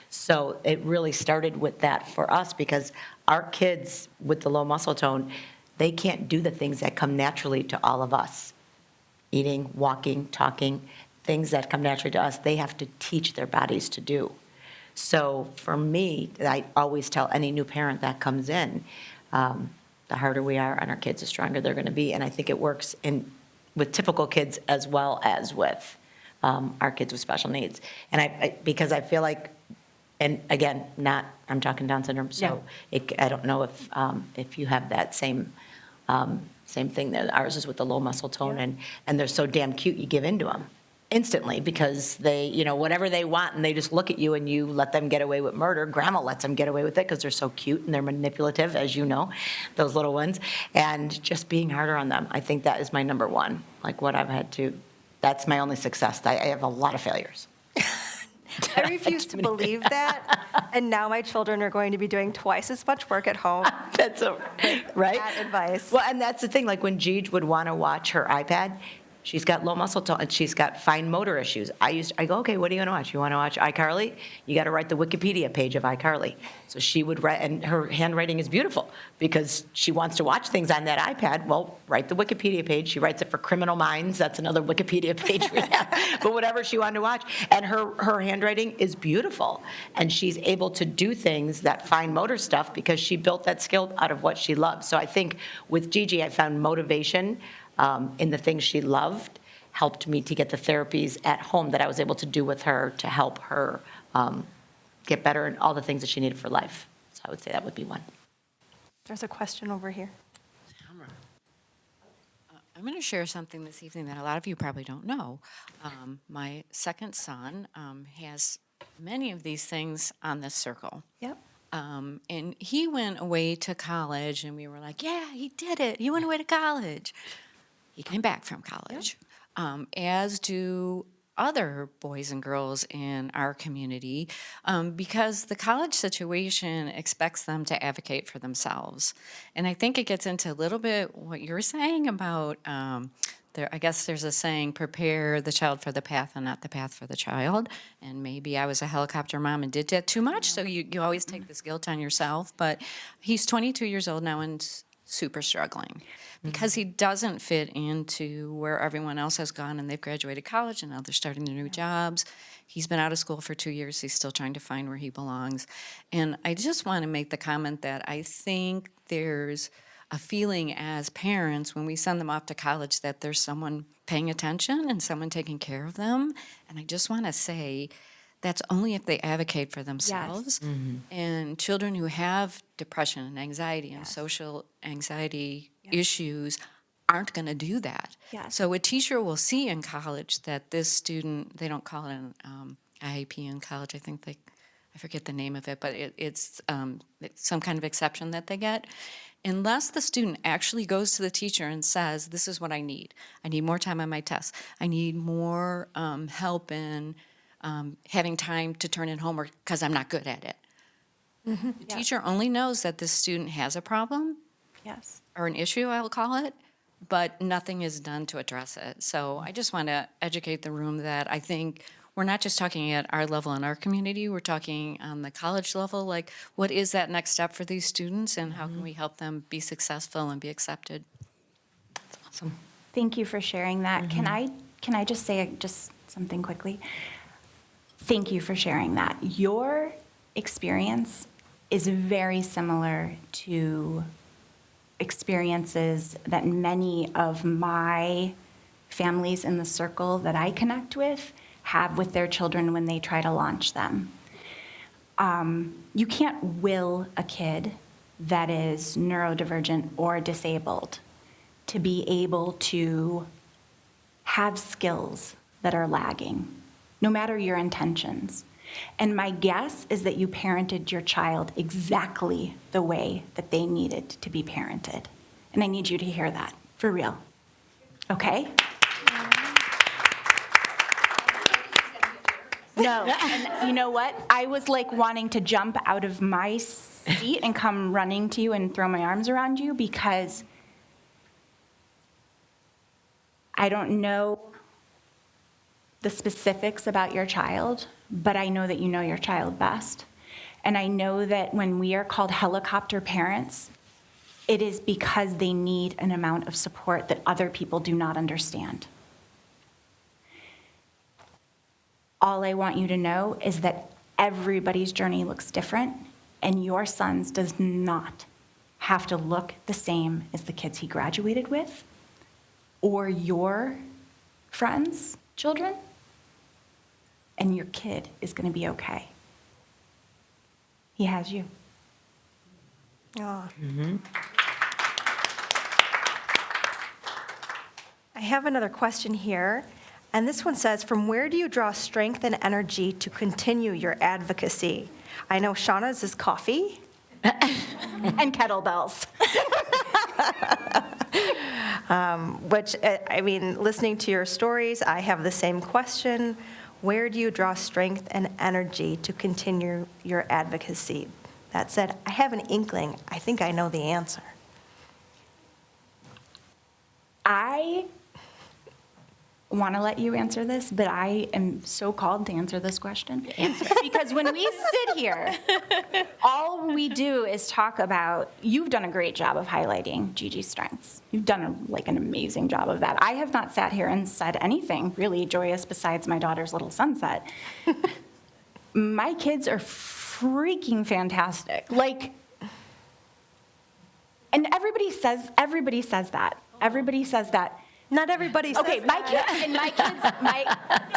So it really started with that for us because our kids with the low muscle tone, they can't do the things that come naturally to all of us. Eating, walking, talking, things that come naturally to us, they have to teach their bodies to do. So for me, I always tell any new parent that comes in, the harder we are on our kids, the stronger they're going to be. And I think it works with typical kids as well as with our kids with special needs. And because I feel like, and again, I'm talking Down syndrome, so I don't know if you have that same thing there. Ours is with the low muscle tone, and they're so damn cute, you give into them. instantly because they, whatever they want, and they just look at you and you let them get away with murder. Grandma lets them get away with it because they're so cute and they're manipulative, as you know, those little ones. And just being harder on them. I think that is my number one. Like what I've had to, that's my only success. I have a lot of failures. I refuse to believe that, and now my children are going to be doing twice as much work at home. That's right. Bad advice. Well, and that's the thing. Like when Gigi would want to watch her iPad, she's got low muscle tone and she's got fine motor issues. I go, okay, what are you going to watch? You want to watch iCarly? You got to write the Wikipedia page of iCarly. So she would write, and her handwriting is beautiful because she wants to watch things on that iPad. Well, write the Wikipedia page. She writes it for Criminal Minds. That's another Wikipedia page we have. But whatever she wanted to watch. And her handwriting is beautiful. And she's able to do things, that fine motor stuff, because she built that skill out of what she loves. So I think with Gigi, I found motivation in the things she loved, helped me to get the therapies at home that I was able to do with her to help her get better in all the things that she needed for life. So I would say that would be one. There's a question over here. I'm going to share something this evening that a lot of you probably don't know. My second son has many of these things on this circle. Yep. And he went away to college, and we were like, yeah, he did it. He went away to college. He came back from college, as do other boys and girls in our community, because the college situation expects them to advocate for themselves. And I think it gets into a little bit what you're saying about, I guess there's a saying, prepare the child for the path and not the path for the child. And maybe I was a helicopter mom and did that too much, so you always take this guilt on yourself. But he's 22 years old now and super struggling because he doesn't fit into where everyone else has gone, and they've graduated college and now they're starting their new jobs. He's been out of school for 2 years. He's still trying to find where he belongs. And I just want to make the comment that I think there's a feeling as parents when we send them off to college that there's someone paying attention and someone taking care of them. And I just want to say that's only if they advocate for themselves. Yes. And children who have depression and anxiety and social anxiety issues aren't going to do that. Yes. So a teacher will see in college that this student, they don't call it an IEP in college, I forget the name of it, but it's some kind of exception that they get. Unless the student actually goes to the teacher and says, this is what I need. I need more time on my tests. I need more help in having time to turn in homework because I'm not good at it. The teacher only knows that this student has a problem Yes. or an issue, I'll call it, but nothing is done to address it. So I just want to educate the room that I think we're not just talking at our level in our community, we're talking on the college level, like what is that next step for these students and how can we help them be successful and be accepted? That's awesome. Thank you for sharing that. Can I just say just something quickly? Thank you for sharing that. Your experience is very similar to experiences that many of my families in the circle that I connect with have with their children when they try to launch them. You can't will a kid that is neurodivergent or disabled to be able to have skills that are lagging, no matter your intentions. And my guess is that you parented your child exactly the way that they needed to be parented. And I need you to hear that, for real. Okay? No, and you know what? I was like wanting to jump out of my seat and come running to you and throw my arms around you because I don't know the specifics about your child, but I know that you know your child best. And I know that when we are called helicopter parents, it is because they need an amount of support that other people do not understand. All I want you to know is that everybody's journey looks different, and your son's does not have to look the same as the kids he graduated with or your friends' children, and your kid is going to be okay. He has you. Oh. I have another question here. And this one says, from where do you draw strength and energy to continue your advocacy? I know Shauna's is coffee. And kettlebells. Which, I mean, listening to your stories, I have the same question. Where do you draw strength and energy to continue your advocacy? That said, I have an inkling. I think I know the answer. I want to let you answer this, but I am so called to answer this question. Because when we sit here, all we do is talk about, you've done a great job of highlighting Gigi's strengths. You've done an amazing job of that. I have not sat here and said anything really joyous besides my daughter's little sunset. My kids are freaking fantastic. And everybody says that. Everybody says that. Not everybody says Okay, my kids,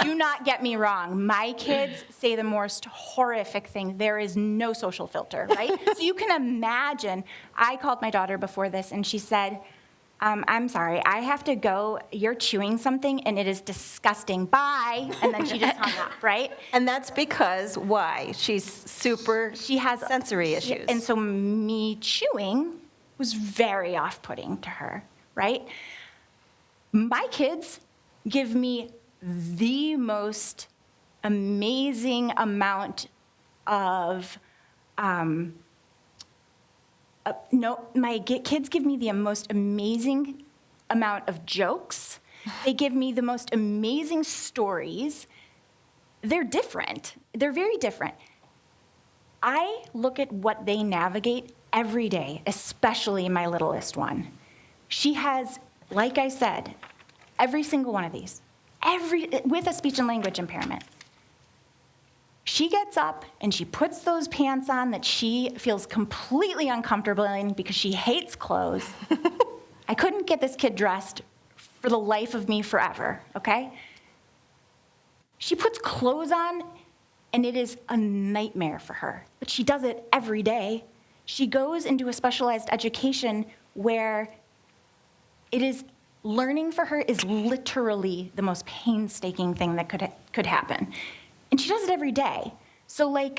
do not get me wrong. My kids say the most horrific thing. There is no social filter, right? So you can imagine, I called my daughter before this and she said, I'm sorry, I have to go. You're chewing something and it is disgusting. Bye. And then she just hung up, right? And that's because, why? She has sensory issues. And so me chewing was very off-putting to her, right? My kids give me the most amazing amount of, kids give me the most amazing amount of jokes. They give me the most amazing stories. They're different. They're very different. I look at what they navigate every day, especially my littlest one. She has, like I said, every single one of these, with a speech and language impairment. She gets up and she puts those pants on that she feels completely uncomfortable in because she hates clothes. I couldn't get this kid dressed for the life of me forever, okay? She puts clothes on and it is a nightmare for her, but she does it every day. She goes into a specialized education where learning for her is literally the most painstaking thing that could happen. And she does it every day. So I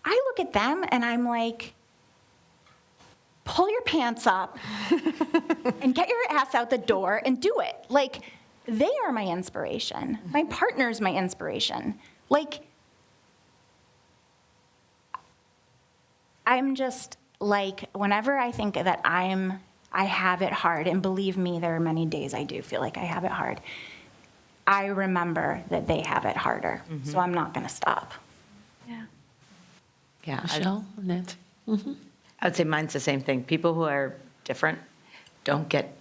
look at them and I'm like, pull your pants up and get your ass out the door and do it. They are my inspiration. My partner's my inspiration. I'm just whenever I think that I have it hard, and believe me, there are many days I do feel like I have it hard, I remember that they have it harder, so I'm not going to stop. Yeah. Michelle, Nancy? I would say mine's the same thing. People who are different don't get,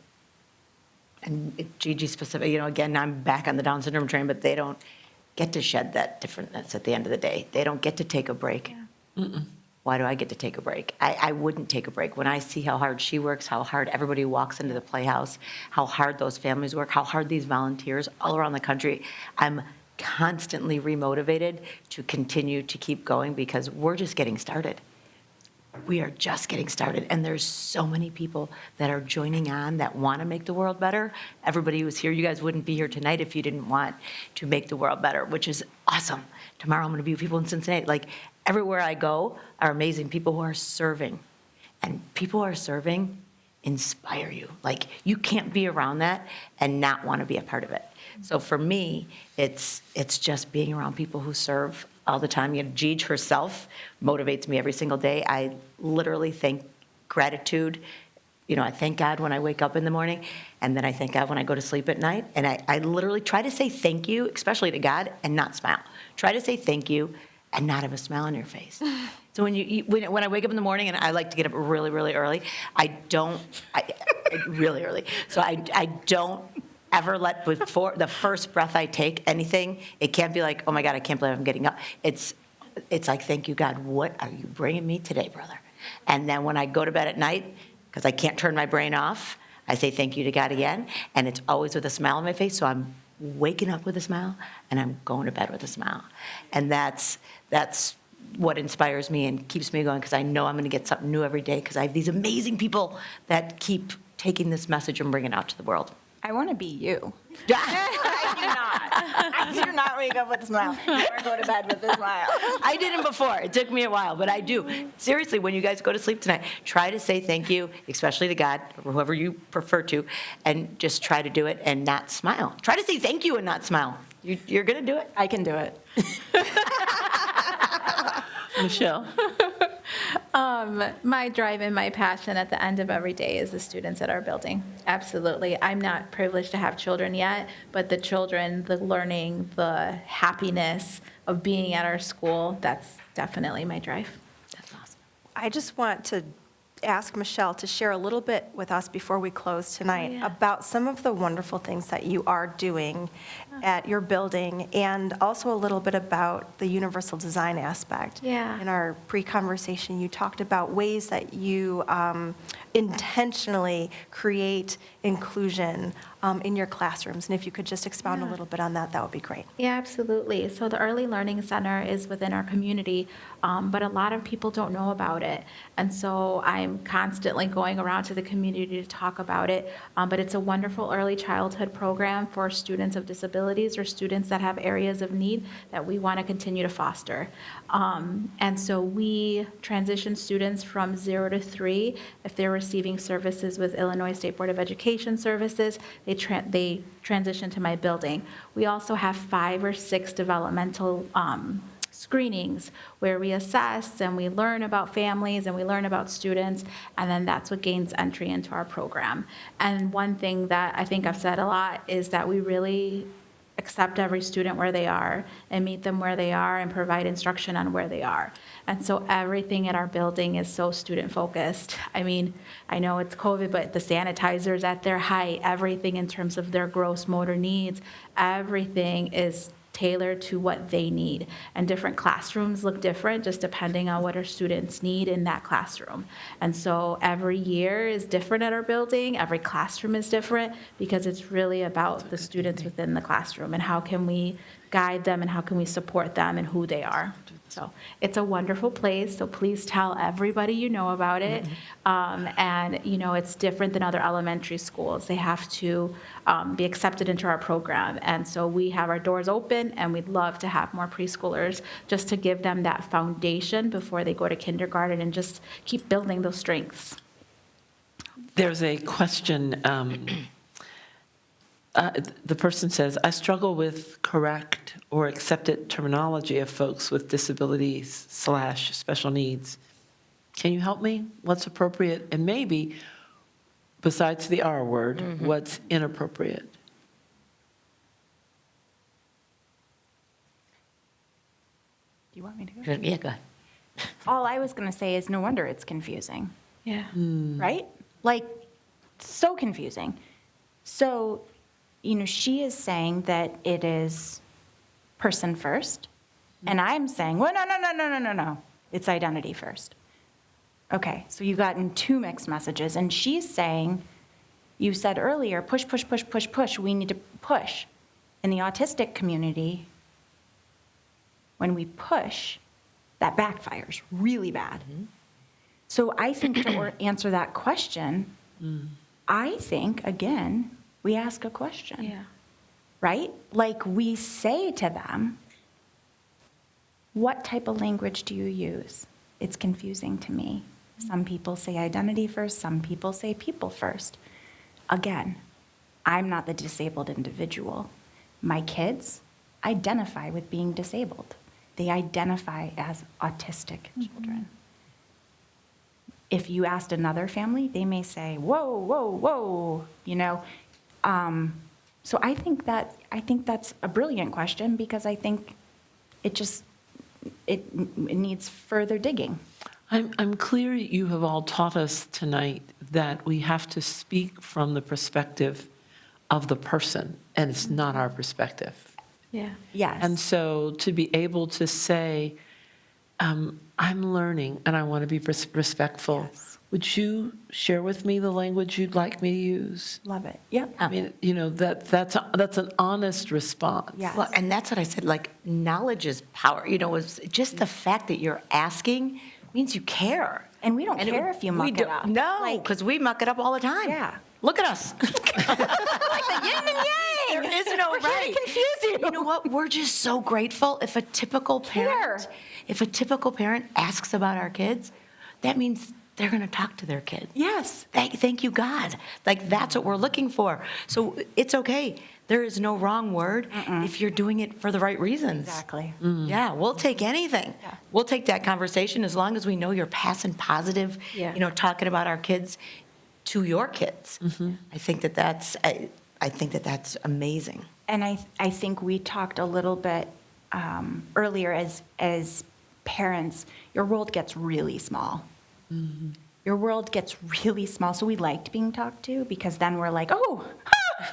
and Gigi specific, again, I'm back on the Down syndrome train, but they don't get to shed that differentness at the end of the day. They don't get to take a break. Why do I get to take a break? I wouldn't take a break. When I see how hard she works, how hard everybody who walks into the Playhouse, how hard those families work, how hard these volunteers all around the country, I'm constantly remotivated to continue to keep going because we're just getting started. We are just getting started, and there's so many people that are joining on that want to make the world better. Everybody who's here, you guys wouldn't be here tonight if you didn't want to make the world better, which is awesome. Tomorrow I'm going to be with people in Cincinnati. Everywhere I go are amazing people who are serving, and people who are serving inspire you. You can't be around that and not want to be a part of it. So for me, it's just being around people who serve all the time. Gigi herself motivates me every single day. I literally think gratitude. I thank God when I wake up in the morning, and then I thank God when I go to sleep at night. And I literally try to say thank you, especially to God, and not smile. Try to say thank you and not have a smile on your face. So when I wake up in the morning, and I like to get up really, really early, really early. So I don't ever let, before the first breath I take anything, it can't be like, oh my God, I can't believe I'm getting up. It's like, thank you, God, what are you bringing me today, brother? And then when I go to bed at night, because I can't turn my brain off, I say thank you to God again, and it's always with a smile on my face, so I'm waking up with a smile, and I'm going to bed with a smile. And that's what inspires me and keeps me going, because I know I'm going to get something new every day, because I have these amazing people that keep taking this message and bringing it out to the world. I want to be you. I do not wake up with a smile or go to bed with a smile. I didn't before. It took me a while, but I do. Seriously, when you guys go to sleep tonight, try to say thank you, especially to God, or whoever you prefer to, and just try to do it and not smile. Try to say thank you and not smile. You're going to do it. I can do it. Michelle? My drive and my passion at the end of every day is the students at our building. Absolutely. I'm not privileged to have children yet, but the children, the learning, the happiness of being at our school, that's definitely my drive. That's awesome. I just want to ask Michelle to share a little bit with us before we close tonight about some of the wonderful things that you are doing at your building, and also a little bit about the universal design aspect. Yeah. In our pre-conversation, you talked about ways that you intentionally create inclusion in your classrooms, and if you could just expound a little bit on that, that would be great. Yeah, absolutely. So the Early Learning Center is within our community, but a lot of people don't know about it. And so I'm constantly going around to the community to talk about it. But it's a wonderful early childhood program for students of disabilities or students that have areas of need that we want to continue to foster. And so we transition students from 0 to 3. If they're receiving services with Illinois State Board of Education services, they transition to my building. We also have 5 or 6 developmental screenings where we assess and we learn about families and we learn about students, and then that's what gains entry into our program. And one thing that I think I've said a lot is that we really accept every student where they are and meet them where they are and provide instruction on where they are. And so everything at our building is so student focused. I mean, I know it's COVID, but the sanitizers at their height, everything in terms of their gross motor needs, everything is tailored to what they need. And different classrooms look different just depending on what our students need in that classroom. And so every year is different at our building. Every classroom is different because it's really about the students within the classroom and how can we guide them and how can we support them and who they are. So it's a wonderful place, so please tell everybody you know about it. And, you know, it's different than other elementary schools. They have to be accepted into our program. And so we have our doors open, and we'd love to have more preschoolers just to give them that foundation before they go to kindergarten and just keep building those strengths. There's a question. The person says, I struggle with correct or accepted terminology of folks with disabilities / special needs. Can you help me? What's appropriate? And maybe, besides the R word, what's inappropriate? Do you want me to go? Yeah, go ahead. All I was going to say is no wonder it's confusing, Yeah. right? Like, so confusing. So, you know, she is saying that it is person first, and I'm saying, well, no. It's identity first. Okay, so you got in 2 mixed messages, and she's saying, you said earlier, push. We need to push. In the autistic community, when we push, that backfires really bad. So I think to answer that question, I think, again, we ask a question. Yeah. Right? Like we say to them, what type of language do you use? It's confusing to me. Some people say identity first, some people say people first. Again, I'm not the disabled individual. My kids identify with being disabled. They identify as autistic children. If you asked another family, they may say, whoa, you know. So I think that's a brilliant question because I think it needs further digging. I'm clear you have all taught us tonight that we have to speak from the perspective of the person, and it's not our perspective. Yeah. Yes. And so to be able to say, I'm learning and I want to be respectful. Yes. Would you share with me the language you'd like me to use? Love it. Yep. I mean, you know, that's an honest response. Yes. Well, and that's what I said, like, knowledge is power. You know, it's just the fact that you're asking means you care. And we don't care if you muck it up. No, Like- because we muck it up all the time. Yeah. Look at us. Yin and yang. There is no We're here right. to confuse you. You know what? We're just so grateful if a typical parent, asks about our kids, that means they're going to talk to their kid. Yes. Thank you, God. Like, that's what we're looking for. So it's okay. There is no wrong word if you're doing it for the right reasons. Exactly. Yeah, we'll take anything. Yeah. We'll take that conversation as long as we know you're passing positive, Yeah. talking about our kids to your kids. I think that's amazing. And I think we talked a little bit earlier as parents, your world gets really small. Your world gets really small. So we liked being talked to because then we're like, oh,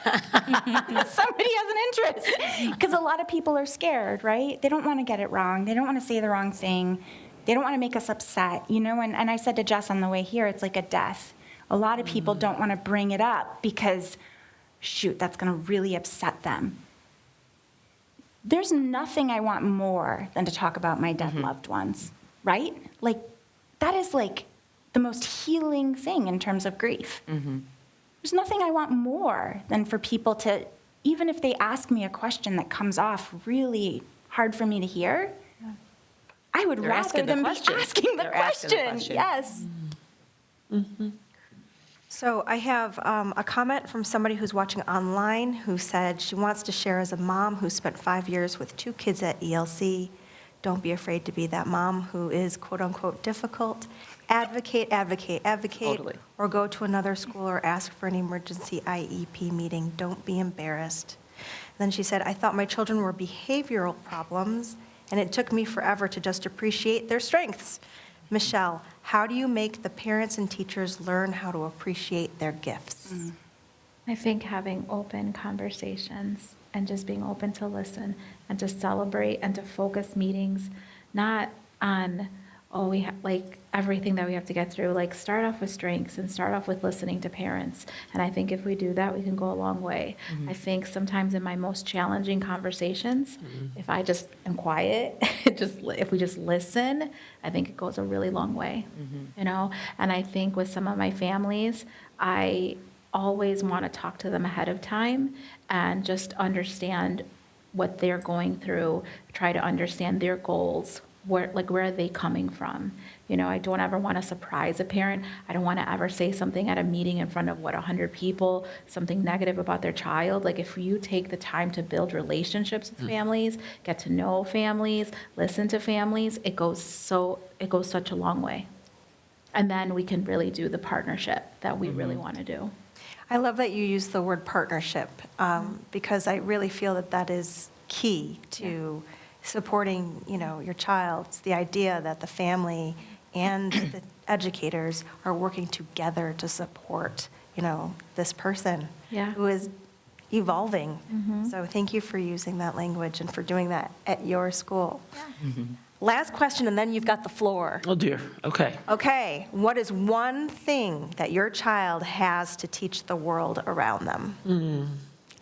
somebody has an interest. Because a lot of people are scared, right? They don't want to get it wrong. They don't want to say the wrong thing. They don't want to make us upset, And I said to Jess on the way here, it's like a death. A lot of people don't want to bring it up because, shoot, that's going to really upset them. There's nothing I want more than to talk about my dead loved ones, right? Like, that is like the most healing thing in terms of grief. There's nothing I want more than for people to, even if they ask me a question that comes off really hard for me to hear, I would They're rather asking the them be question. asking the They're asking the question. question. Yes. So I have a comment from somebody who's watching online who said she wants to share as a mom who spent 5 years with 2 kids at ELC. Don't be afraid to be that mom who is quote unquote difficult. Advocate, advocate, advocate. Totally. Or go to another school or ask for an emergency IEP meeting. Don't be embarrassed. Then she said, I thought my children were behavioral problems, and it took me forever to just appreciate their strengths. Michelle, how do you make the parents and teachers learn how to appreciate their gifts? I think having open conversations and just being open to listen and to celebrate and to focus meetings, not on, we have like everything that we have to get through. Like, start off with strengths and start off with listening to parents. And I think if we do that, we can go a long way. I think sometimes in my most challenging conversations, if I just am quiet, if we just listen, I think it goes a really long way, And I think with some of my families, I always want to talk to them ahead of time and just understand what they're going through, try to understand their goals, where are they coming from? I don't ever want to surprise a parent. I don't want to ever say something at a meeting in front of 100 people, something negative about their child. Like, if you take the time to build relationships with families, get to know families, listen to families, it goes such a long way. And then we can really do the partnership that we really want to do. I love that you use the word partnership because I really feel that is key to supporting, your child. It's the idea that the family and the educators are working together to support, this person who is evolving. So thank you for using that language and for doing that at your school. Last question, and then you've got the floor. Oh, dear. Okay. Okay, what is one thing that your child has to teach the world around them?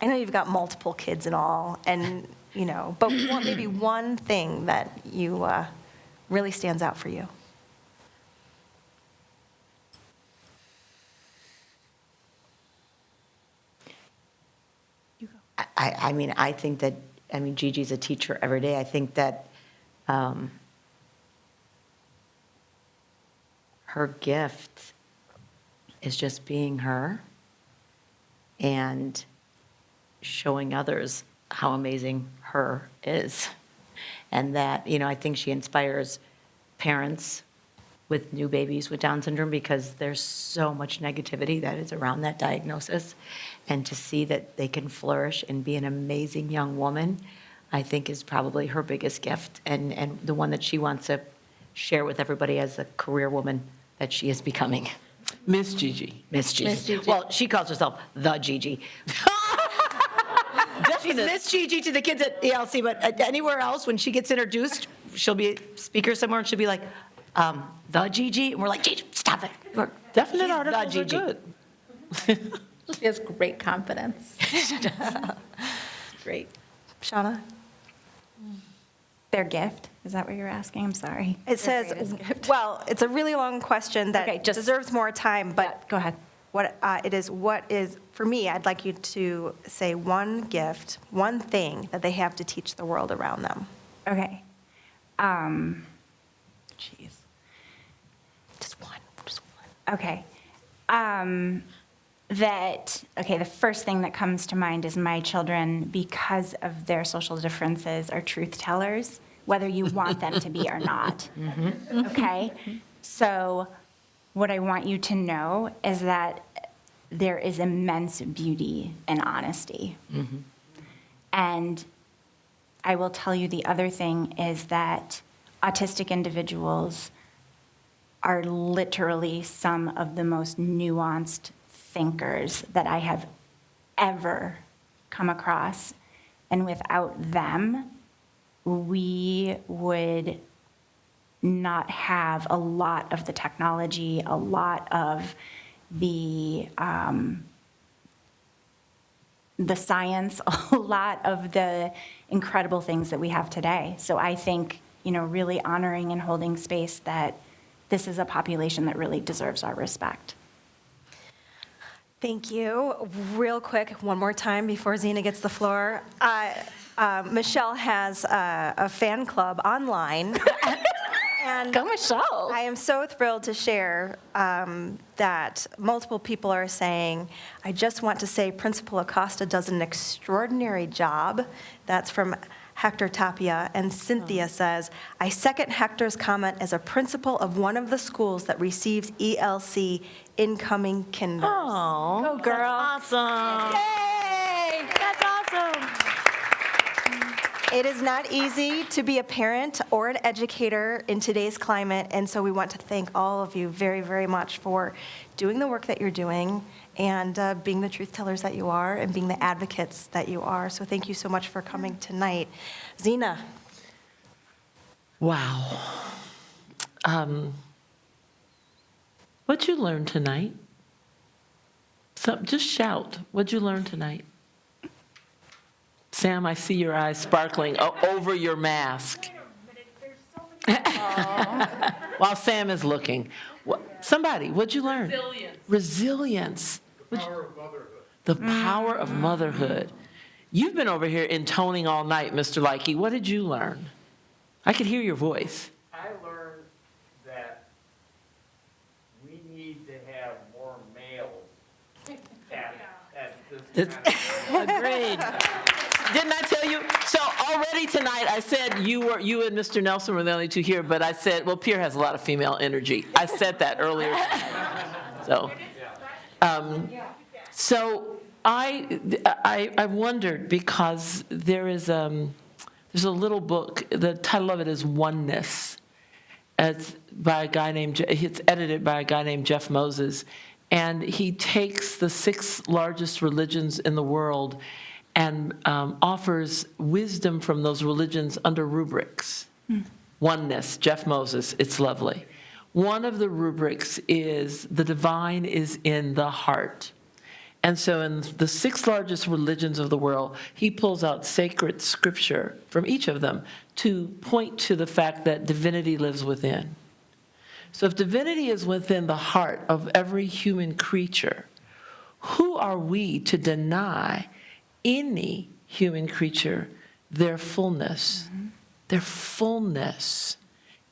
I know you've got multiple kids and all, and but maybe one thing that you really stands out for you. I think that, Gigi's a teacher every day. I think that her gift is just being her and showing others how amazing her is. And that, I think she inspires parents with new babies with Down syndrome because there's so much negativity that is around that diagnosis. And to see that they can flourish and be an amazing young woman, I think is probably her biggest gift and the one that she wants to share with everybody as a career woman that she is becoming. Miss Gigi. Miss Gigi. Well, she calls herself the Gigi. She's Miss Gigi to the kids at ELC, but anywhere else, when she gets introduced, she'll be a speaker somewhere and she'll be like, the Gigi. And we're like, Gigi, stop it. Definite She's articles the are Gigi. good. She has great confidence. Great. Shauna? Their gift? Is that what you're asking? I'm sorry. It says, well, it's a really long question that Okay, just- deserves more time, but Go ahead. for me, I'd like you to say one gift, one thing that they have to teach the world around them. Okay. Jeez. Just one. Okay. The first thing that comes to mind is my children, because of their social differences, are truth tellers, whether you want them to be or not. Okay? So what I want you to know is that there is immense beauty in honesty. And I will tell you the other thing is that autistic individuals are literally some of the most nuanced thinkers that I have ever come across. And without them, we would not have a lot of the technology, a lot of the science, a lot of the incredible things that we have today. So I think, really honoring and holding space that this is a population that really deserves our respect. Thank you. Real quick, one more time before Zena gets the floor. Michelle has a fan club online. And Go, Michelle. I am so thrilled to share that multiple people are saying, I just want to say Principal Acosta does an extraordinary job. That's from Hector Tapia. And Cynthia says, I second Hector's comment as a principal of one of the schools that receives ELC incoming kinders. Oh, Go, girl. That's awesome. Yay! That's awesome. It is not easy to be a parent or an educator in today's climate, and so we want to thank all of you very, very much for doing the work that you're doing and being the truth tellers that you are and being the advocates that you are. So thank you so much for coming tonight. Zena. Wow. What'd you learn tonight? Just shout. What'd you learn tonight? Sam, I see your eyes sparkling over your mask. While Sam is looking. Somebody, what'd you learn? Resilience. The power of motherhood. The power of motherhood. You've been over here intoning all night, Mr. Likey. What did you learn? I could hear your voice. I learned that we need to have more males at this kind of Agreed. Didn't I tell you? So already tonight, I said you and Mr. Nelson were the only two here, but I said, well, Pierre has a lot of female energy. I said that earlier. So I wondered, because there's a little book, the title of it is Oneness. It's edited by a guy named Jeff Moses, and he takes the 6 largest religions in the world and offers wisdom from those religions under rubrics. Oneness, Jeff Moses, it's lovely. One of the rubrics is the divine is in the heart. And so in the 6 largest religions of the world, he pulls out sacred scripture from each of them to point to the fact that divinity lives within. So if divinity is within the heart of every human creature, who are we to deny any human creature their fullness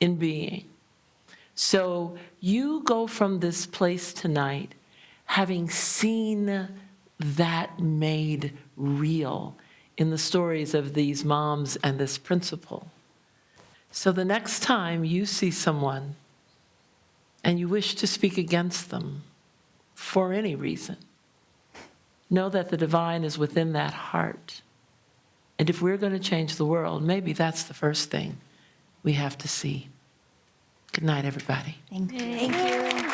in being? So you go from this place tonight having seen that made real in the stories of these moms and this principal. So the next time you see someone and you wish to speak against them for any reason, know that the divine is within that heart. And if we're going to change the world, maybe that's the first thing we have to see. Good night, everybody. Thank you. Thank you.